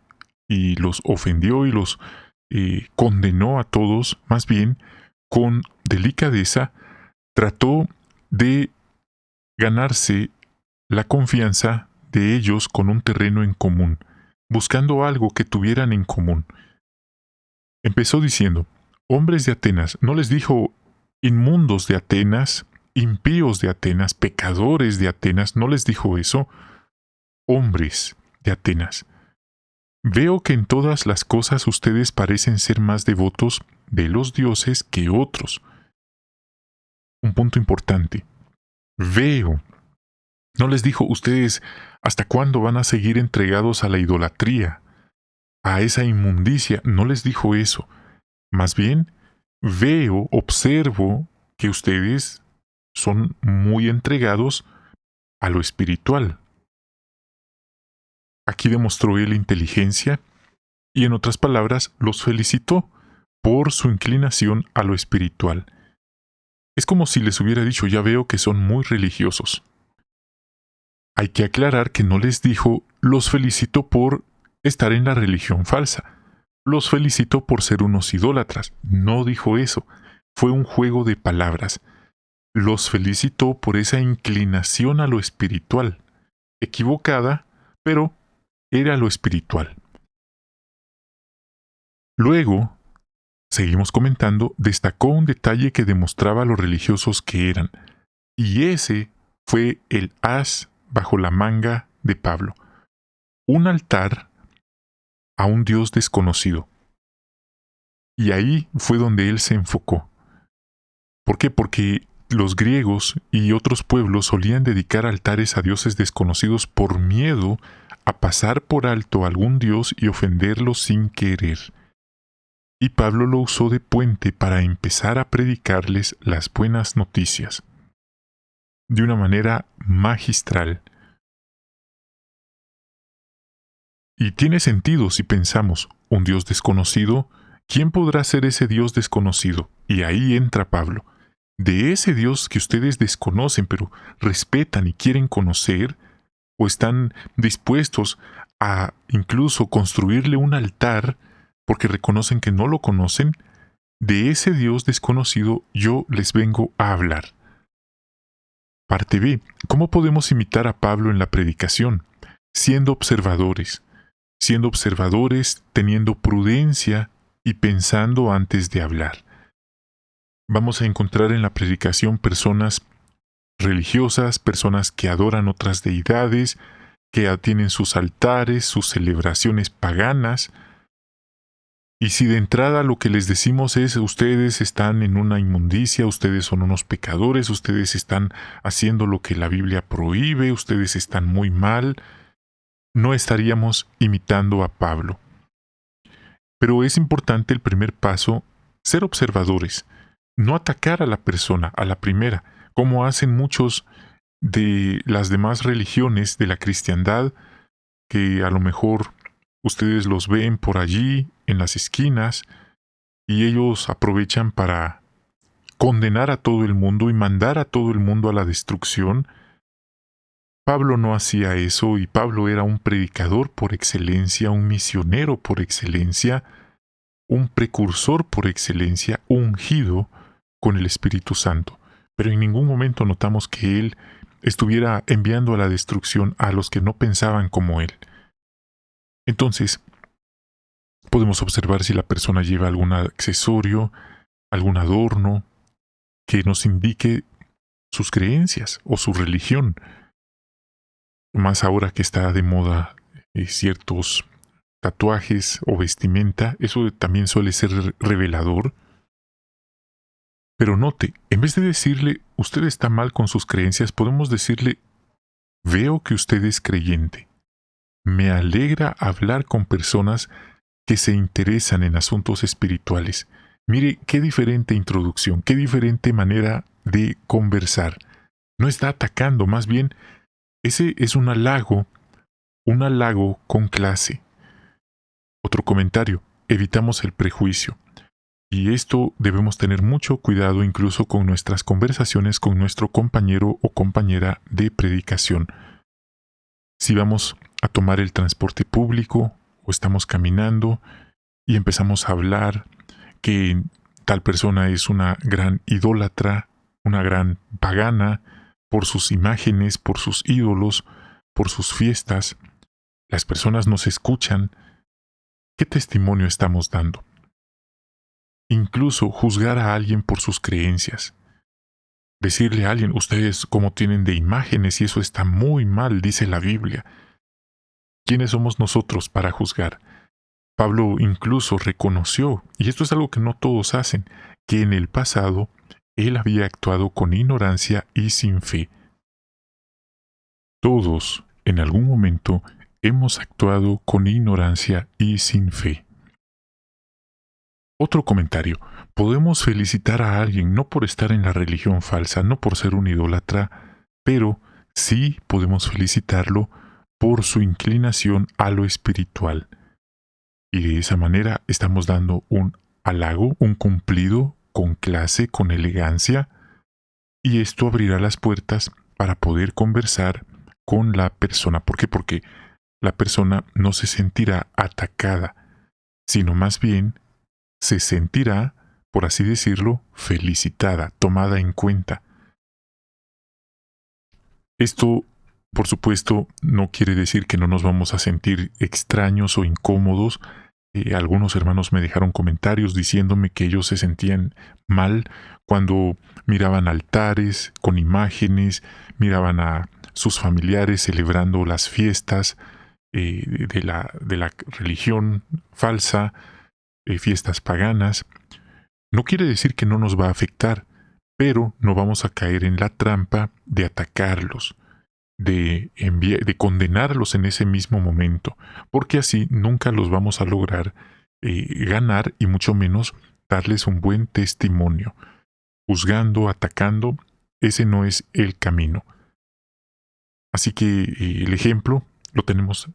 y los ofendió y los condenó a todos. Más bien, con delicadeza, trató de ganarse la confianza de ellos con un terreno en común, buscando algo que tuvieran en común. Empezó diciendo: hombres de Atenas. No les dijo inmundos de Atenas, impíos de Atenas, pecadores de Atenas. No les dijo eso. Hombres de Atenas. Veo que en todas las cosas ustedes parecen ser más devotos de los dioses que otros. Un punto importante. Veo. No les dijo: ustedes, ¿hasta cuándo van a seguir entregados a la idolatría? a esa inmundicia. No les dijo eso. Más bien, observo que ustedes son muy entregados a lo espiritual. Aquí demostró él inteligencia y, en otras palabras, los felicitó por su inclinación a lo espiritual. Es como si les hubiera dicho: ya veo que son muy religiosos. Hay que aclarar que no les dijo: los felicito por estar en la religión falsa, los felicito por ser unos idólatras. No dijo eso. Fue un juego de palabras. Los felicitó por esa inclinación a lo espiritual. Equivocada, pero era lo espiritual. Luego, seguimos comentando, destacó un detalle que demostraba lo religiosos que eran. Y ese fue el as bajo la manga de Pablo. Un altar a un Dios desconocido. Y ahí fue donde él se enfocó. ¿Por qué? Porque los griegos y otros pueblos solían dedicar altares a dioses desconocidos por miedo a pasar por alto a algún dios y ofenderlo sin querer. Y Pablo lo usó de puente para empezar a predicarles las buenas noticias. De una manera magistral. Y tiene sentido si pensamos: un Dios desconocido, ¿quién podrá ser ese Dios desconocido? Y ahí entra Pablo. De ese Dios que ustedes desconocen, pero respetan y quieren conocer, o están dispuestos a incluso construirle un altar porque reconocen que no lo conocen, de ese Dios desconocido yo les vengo a hablar. Parte B. ¿Cómo podemos imitar a Pablo en la predicación? Siendo observadores, teniendo prudencia y pensando antes de hablar. Vamos a encontrar en la predicación personas religiosas, personas que adoran otras deidades, que tienen sus altares, sus celebraciones paganas. Y si de entrada lo que les decimos es: ustedes están en una inmundicia, ustedes son unos pecadores, ustedes están haciendo lo que la Biblia prohíbe, ustedes están muy mal, no estaríamos imitando a Pablo. Pero es importante el primer paso, ser observadores, no atacar a la persona a la primera, como hacen muchos de las demás religiones de la cristiandad, que a lo mejor ustedes los ven por allí en las esquinas y ellos aprovechan para condenar a todo el mundo y mandar a todo el mundo a la destrucción. Pablo no hacía eso, y Pablo era un predicador por excelencia, un misionero por excelencia, un precursor por excelencia, ungido con el Espíritu Santo. Pero en ningún momento notamos que él estuviera enviando a la destrucción a los que no pensaban como él. Entonces, podemos observar si la persona lleva algún accesorio, algún adorno que nos indique sus creencias o su religión. Más ahora que está de moda ciertos tatuajes o vestimenta, eso también suele ser revelador. Pero note, en vez de decirle: usted está mal con sus creencias, podemos decirle: veo que usted es creyente. Me alegra hablar con personas que se interesan en asuntos espirituales. Mire qué diferente introducción, qué diferente manera de conversar. No está atacando, más bien, ese es un halago con clase. Otro comentario: evitamos el prejuicio. Y esto debemos tener mucho cuidado incluso con nuestras conversaciones con nuestro compañero o compañera de predicación. Si vamos a tomar el transporte público o estamos caminando y empezamos a hablar que tal persona es una gran idólatra, una gran pagana, por sus imágenes, por sus ídolos, por sus fiestas, las personas nos escuchan. ¿Qué testimonio estamos dando? Incluso juzgar a alguien por sus creencias. Decirle a alguien: ustedes cómo tienen de imágenes y eso está muy mal, dice la Biblia. ¿Quiénes somos nosotros para juzgar? Pablo incluso reconoció, y esto es algo que no todos hacen, que en el pasado él había actuado con ignorancia y sin fe. Todos, en algún momento, hemos actuado con ignorancia y sin fe. Otro comentario. Podemos felicitar a alguien no por estar en la religión falsa, no por ser un idólatra, pero sí podemos felicitarlo por su inclinación a lo espiritual. Y de esa manera estamos dando un halago, un cumplido con clase, con elegancia, y esto abrirá las puertas para poder conversar con la persona. ¿Por qué? Porque la persona no se sentirá atacada, sino más bien se sentirá, por así decirlo, felicitada, tomada en cuenta. Esto, por supuesto, no quiere decir que no nos vamos a sentir extraños o incómodos. Algunos hermanos me dejaron comentarios diciéndome que ellos se sentían mal cuando miraban altares con imágenes, miraban a sus familiares celebrando las fiestas de la religión falsa, fiestas paganas. No quiere decir que no nos va a afectar, pero no vamos a caer en la trampa de atacarlos, de condenarlos en ese mismo momento, porque así nunca los vamos a lograr ganar y mucho menos darles un buen testimonio. Juzgando, atacando, ese no es el camino. Así que el ejemplo lo tenemos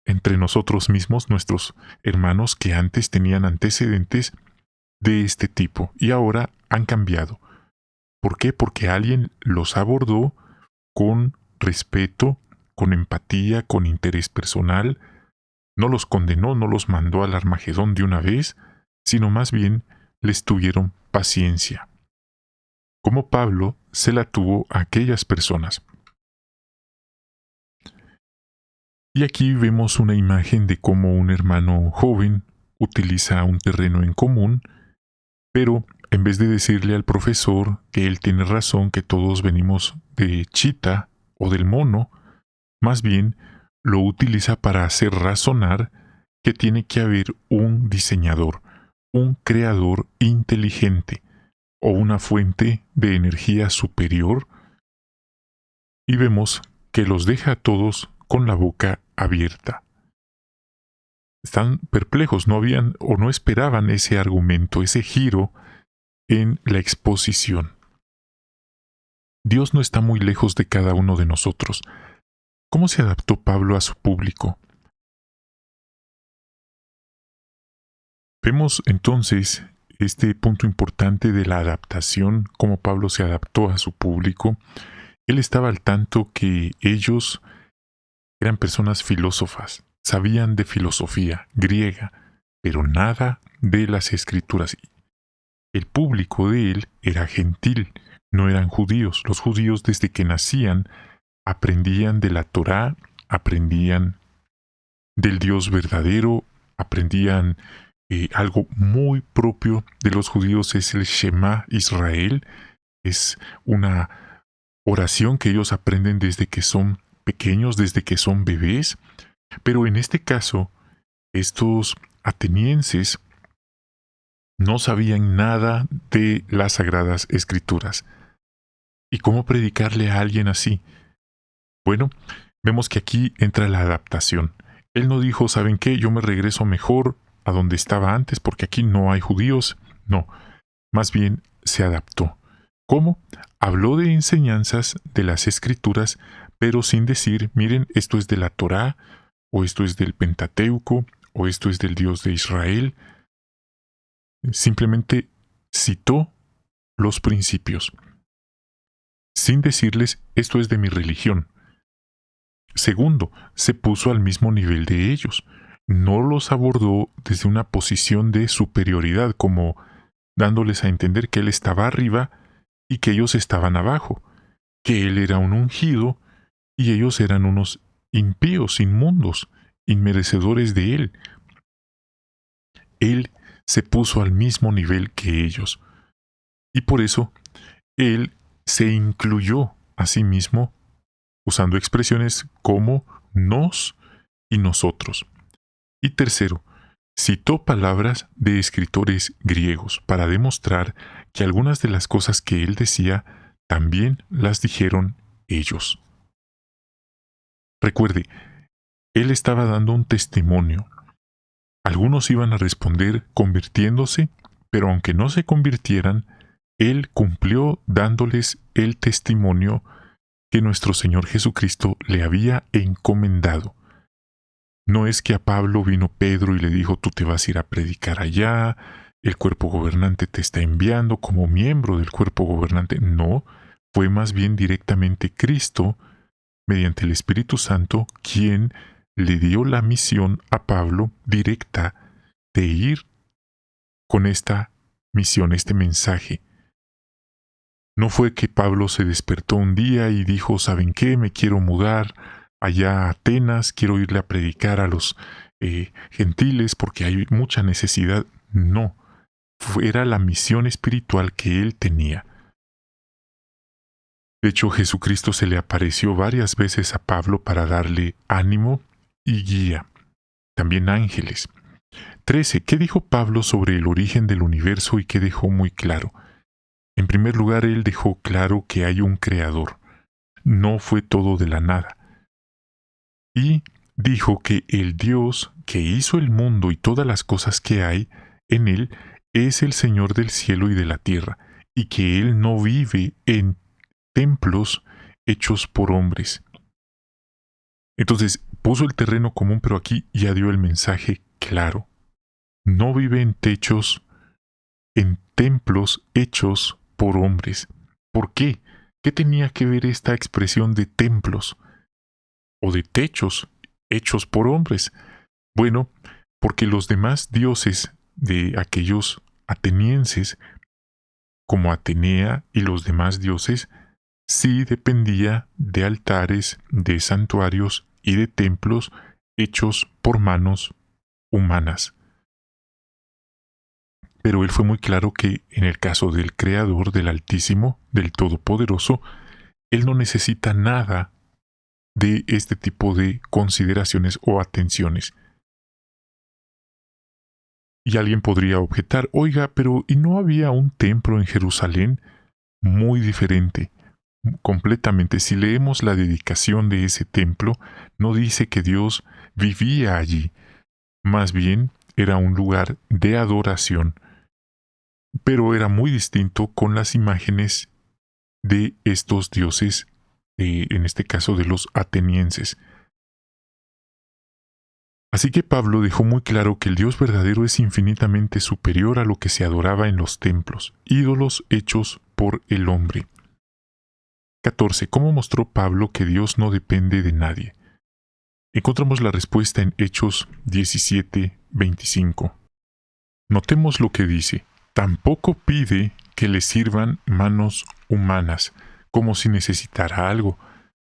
entre nosotros mismos, nuestros hermanos que antes tenían antecedentes de este tipo y ahora han cambiado. ¿Por qué? Porque alguien los abordó con respeto, con empatía, con interés personal. No los condenó, no los mandó al Armagedón de una vez, sino más bien les tuvieron paciencia. Como Pablo se la tuvo a aquellas personas. Y aquí vemos una imagen de cómo un hermano joven utiliza un terreno en común, pero en vez de decirle al profesor que él tiene razón, que todos venimos de Chita o del mono, más bien lo utiliza para hacer razonar que tiene que haber un diseñador, un creador inteligente o una fuente de energía superior, y vemos que los deja a todos con la boca abierta. Están perplejos, no habían o no esperaban ese argumento, ese giro en la exposición. Dios no está muy lejos de cada uno de nosotros. ¿Cómo se adaptó Pablo a su público? Vemos entonces este punto importante de la adaptación, cómo Pablo se adaptó a su público. Él estaba al tanto que ellos eran personas filósofas, sabían de filosofía griega, pero nada de las escrituras. El público de él era gentil, no eran judíos. Los judíos desde que nacían aprendían de la Torá, aprendían del Dios verdadero, aprendían algo muy propio de los judíos, es el Shema Israel. Es una oración que ellos aprenden desde que son pequeños, desde que son bebés. Pero en este caso, estos atenienses no sabían nada de las Sagradas Escrituras. ¿Y cómo predicarle a alguien así? Bueno, vemos que aquí entra la adaptación. Él no dijo, ¿saben qué? Yo me regreso mejor a donde estaba antes porque aquí no hay judíos. No, más bien se adaptó. ¿Cómo? Habló de enseñanzas de las Escrituras, pero sin decir, miren, esto es de la Torá, o esto es del Pentateuco, o esto es del Dios de Israel. Simplemente citó los principios, sin decirles, esto es de mi religión. Segundo, se puso al mismo nivel de ellos. No los abordó desde una posición de superioridad, como dándoles a entender que él estaba arriba y que ellos estaban abajo, que él era un ungido y ellos eran unos impíos, inmundos, inmerecedores de él. Él se puso al mismo nivel que ellos. Y por eso, él se incluyó a sí mismo usando expresiones como nos y nosotros. Y tercero, citó palabras de escritores griegos para demostrar que algunas de las cosas que él decía también las dijeron ellos. Recuerde, él estaba dando un testimonio. Algunos iban a responder convirtiéndose, pero aunque no se convirtieran, él cumplió dándoles el testimonio que nuestro Señor Jesucristo le había encomendado. No es que a Pablo vino Pedro y le dijo, tú te vas a ir a predicar allá, el cuerpo gobernante te está enviando como miembro del cuerpo gobernante. No, fue más bien directamente Cristo, mediante el Espíritu Santo, quien le dio la misión a Pablo directa de ir con esta misión, este mensaje. No fue que Pablo se despertó un día y dijo, ¿saben qué? Me quiero mudar allá a Atenas, quiero irle a predicar a los gentiles porque hay mucha necesidad. No, era la misión espiritual que él tenía. De hecho, Jesucristo se le apareció varias veces a Pablo para darle ánimo y guía. También ángeles. 13. ¿Qué dijo Pablo sobre el origen del universo y qué dejó muy claro? En primer lugar, él dejó claro que hay un creador. No fue todo de la nada. Y dijo que el Dios que hizo el mundo y todas las cosas que hay en él es el Señor del cielo y de la tierra, y que él no vive en templos hechos por hombres. Entonces puso el terreno común, pero aquí ya dio el mensaje claro. No vive en templos hechos por hombres. ¿Por qué? ¿Qué tenía que ver esta expresión de templos o de techos hechos por hombres? Bueno, porque los demás dioses de aquellos atenienses, como Atenea y los demás dioses, sí dependía de altares, de santuarios y de templos hechos por manos humanas. Pero él fue muy claro que en el caso del Creador, del Altísimo, del Todopoderoso, él no necesita nada de este tipo de consideraciones o atenciones. Y alguien podría objetar, oiga, pero ¿y no había un templo en Jerusalén? Muy diferente, completamente. Si leemos la dedicación de ese templo, no dice que Dios vivía allí, más bien era un lugar de adoración, pero era muy distinto con las imágenes de estos dioses, en este caso de los atenienses. Así que Pablo dejó muy claro que el Dios verdadero es infinitamente superior a lo que se adoraba en los templos, ídolos hechos por el hombre. 14. ¿Cómo mostró Pablo que Dios no depende de nadie? Encontramos la respuesta en Hechos 17:25. Notemos lo que dice. Tampoco pide que le sirvan manos humanas, como si necesitara algo,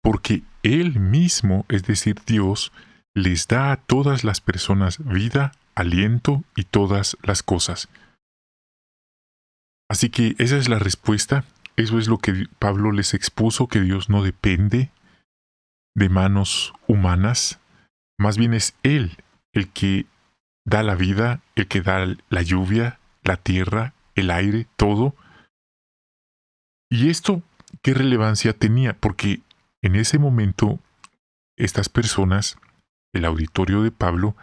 porque Él mismo, es decir, Dios, les da a todas las personas vida, aliento y todas las cosas. Así que esa es la respuesta. Eso es lo que Pablo les expuso, que Dios no depende de manos humanas. Más bien es Él el que da la vida, el que da la lluvia, la tierra, el aire, todo. ¿Y esto qué relevancia tenía? Porque en ese momento estas personas, el auditorio de Pablo,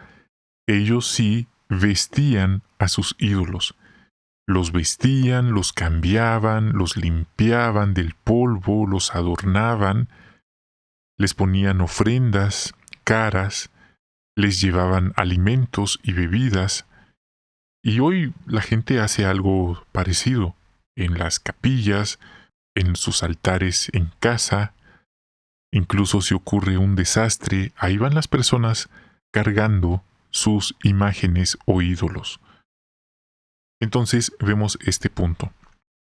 ellos sí vestían a sus ídolos. Los vestían, los cambiaban, los limpiaban del polvo, los adornaban, les ponían ofrendas caras, les llevaban alimentos y bebidas. Y hoy la gente hace algo parecido en las capillas, en sus altares en casa. Incluso si ocurre un desastre, ahí van las personas cargando sus imágenes o ídolos. Entonces vemos este punto.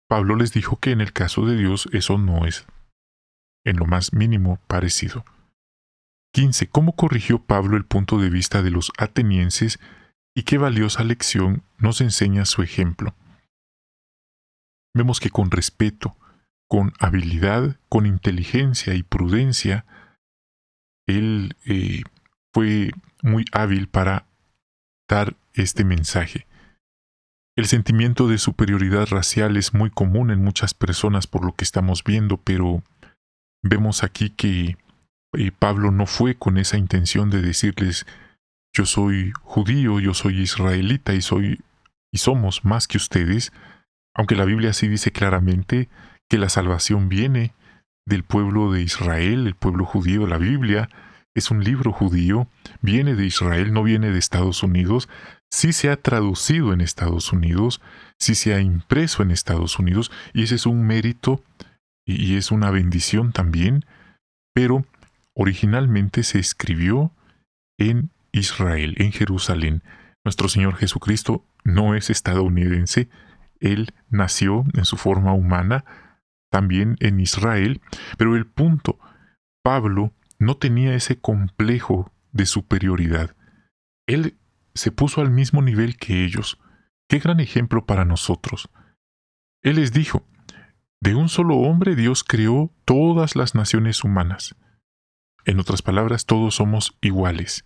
Pablo les dijo que en el caso de Dios eso no es en lo más mínimo parecido. 15. ¿Cómo corrigió Pablo el punto de vista de los atenienses y qué valiosa lección nos enseña su ejemplo? Vemos que con respeto, con habilidad, con inteligencia y prudencia, él fue muy hábil para dar este mensaje. El sentimiento de superioridad racial es muy común en muchas personas por lo que estamos viendo, pero vemos aquí que Pablo no fue con esa intención de decirles, yo soy judío, yo soy israelita y somos más que ustedes, aunque la Biblia sí dice claramente que la salvación viene del pueblo de Israel, el pueblo judío. La Biblia es un libro judío, viene de Israel, no viene de Estados Unidos. Sí se ha traducido en Estados Unidos, sí se ha impreso en Estados Unidos, y ese es un mérito y es una bendición también, pero originalmente se escribió en Israel, en Jerusalén. Nuestro Señor Jesucristo no es estadounidense, Él nació en su forma humana también en Israel, pero el punto, Pablo no tenía ese complejo de superioridad. Él se puso al mismo nivel que ellos. Qué gran ejemplo para nosotros. Él les dijo, de un solo hombre Dios creó todas las naciones humanas. En otras palabras, todos somos iguales.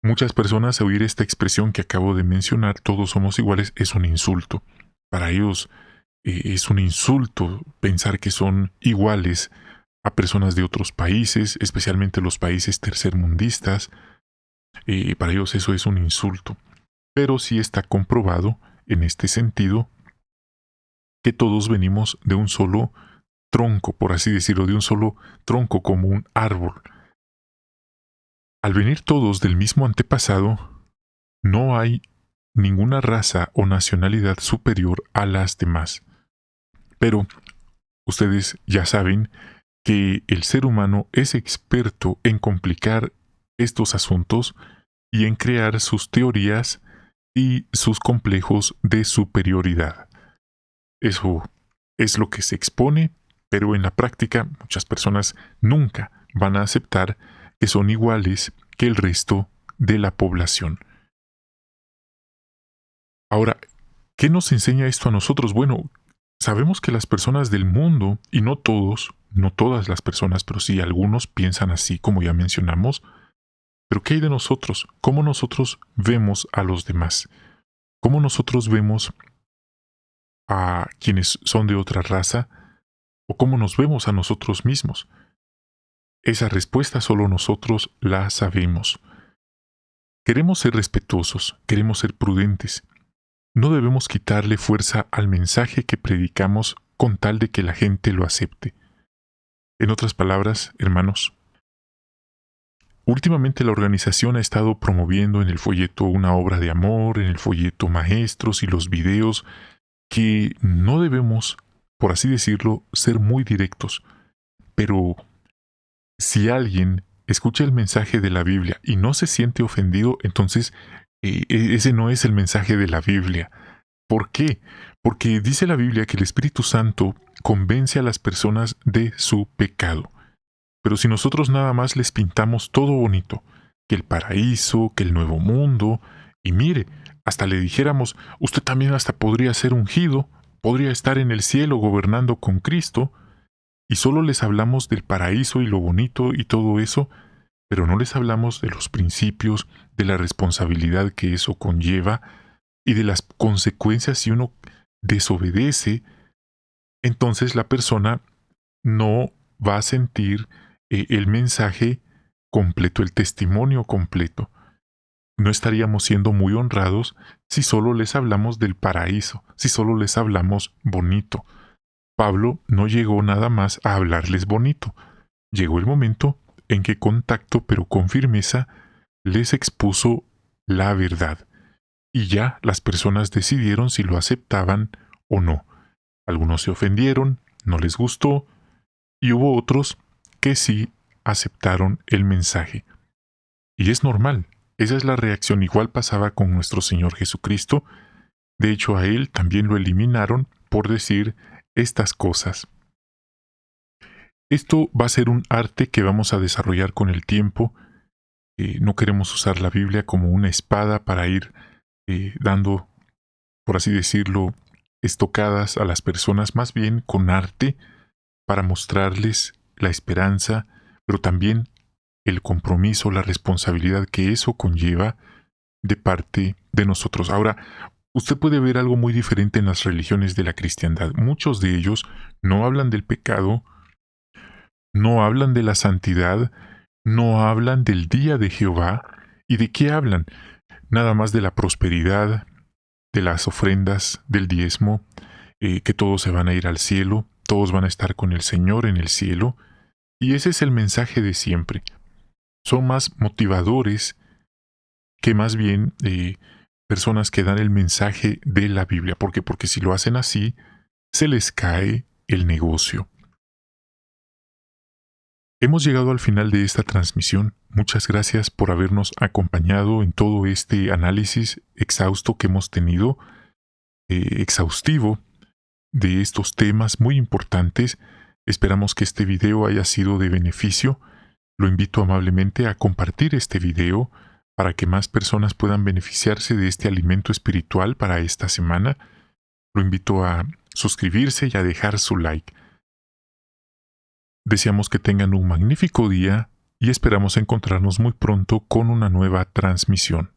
Muchas personas al oír esta expresión que acabo de mencionar, todos somos iguales, es un insulto. Para ellos es un insulto pensar que son iguales a personas de otros países, especialmente los países tercermundistas. Para ellos eso es un insulto. Pero sí está comprobado en este sentido que todos venimos de un solo tronco, por así decirlo, de un solo tronco como un árbol. Al venir todos del mismo antepasado, no hay ninguna raza o nacionalidad superior a las demás. Pero ustedes ya saben que el ser humano es experto en complicar estos asuntos y en crear sus teorías y sus complejos de superioridad. Eso es lo que se expone, pero en la práctica muchas personas nunca van a aceptar que son iguales que el resto de la población. Ahora, ¿qué nos enseña esto a nosotros? Bueno, sabemos que las personas del mundo, y no todos, no todas las personas, pero sí algunos piensan así, como ya mencionamos. Pero ¿qué hay de nosotros? ¿Cómo nosotros vemos a los demás? ¿Cómo nosotros vemos a quienes son de otra raza? ¿O cómo nos vemos a nosotros mismos? Esa respuesta solo nosotros la sabemos. Queremos ser respetuosos, queremos ser prudentes. No debemos quitarle fuerza al mensaje que predicamos con tal de que la gente lo acepte. En otras palabras, hermanos, últimamente la organización ha estado promoviendo en el folleto una obra de amor, en el folleto maestros y los videos, que no debemos, por así decirlo, ser muy directos. Pero si alguien escucha el mensaje de la Biblia y no se siente ofendido, entonces ese no es el mensaje de la Biblia. ¿Por qué? Porque dice la Biblia que el Espíritu Santo convence a las personas de su pecado. Pero si nosotros nada más les pintamos todo bonito, que el paraíso, que el nuevo mundo, y mire, hasta le dijéramos, usted también hasta podría ser ungido, podría estar en el cielo gobernando con Cristo, y solo les hablamos del paraíso y lo bonito y todo eso, pero no les hablamos de los principios, de la responsabilidad que eso conlleva y de las consecuencias si uno desobedece, entonces la persona no va a sentir el mensaje completo, el testimonio completo. No estaríamos siendo muy honrados si solo les hablamos del paraíso, si solo les hablamos bonito. Pablo no llegó nada más a hablarles bonito. Llegó el momento en que con tacto pero con firmeza les expuso la verdad. Y ya las personas decidieron si lo aceptaban o no. Algunos se ofendieron, no les gustó, y hubo otros que sí aceptaron el mensaje. Y es normal, esa es la reacción. Igual pasaba con nuestro Señor Jesucristo. De hecho, a Él también lo eliminaron por decir estas cosas. Esto va a ser un arte que vamos a desarrollar con el tiempo. No queremos usar la Biblia como una espada para ir dando, por así decirlo, estocadas a las personas, más bien con arte para mostrarles la esperanza, pero también el compromiso, la responsabilidad que eso conlleva de parte de nosotros. Ahora, usted puede ver algo muy diferente en las religiones de la cristiandad. Muchos de ellos no hablan del pecado, No hablan de la santidad, no hablan del día de Jehová. ¿Y de qué hablan? Nada más de la prosperidad, de las ofrendas, del diezmo, que todos se van a ir al cielo, todos van a estar con el Señor en el cielo. Y ese es el mensaje de siempre. Son más motivadores que más bien personas que dan el mensaje de la Biblia. ¿Por qué? Porque si lo hacen así, se les cae el negocio. Hemos llegado al final de esta transmisión. Muchas gracias por habernos acompañado en todo este análisis exhausto que hemos tenido, exhaustivo, de estos temas muy importantes. Esperamos que este video haya sido de beneficio. Lo invito amablemente a compartir este video para que más personas puedan beneficiarse de este alimento espiritual para esta semana. Lo invito a suscribirse y a dejar su like. Deseamos que tengan un magnífico día y esperamos encontrarnos muy pronto con una nueva transmisión.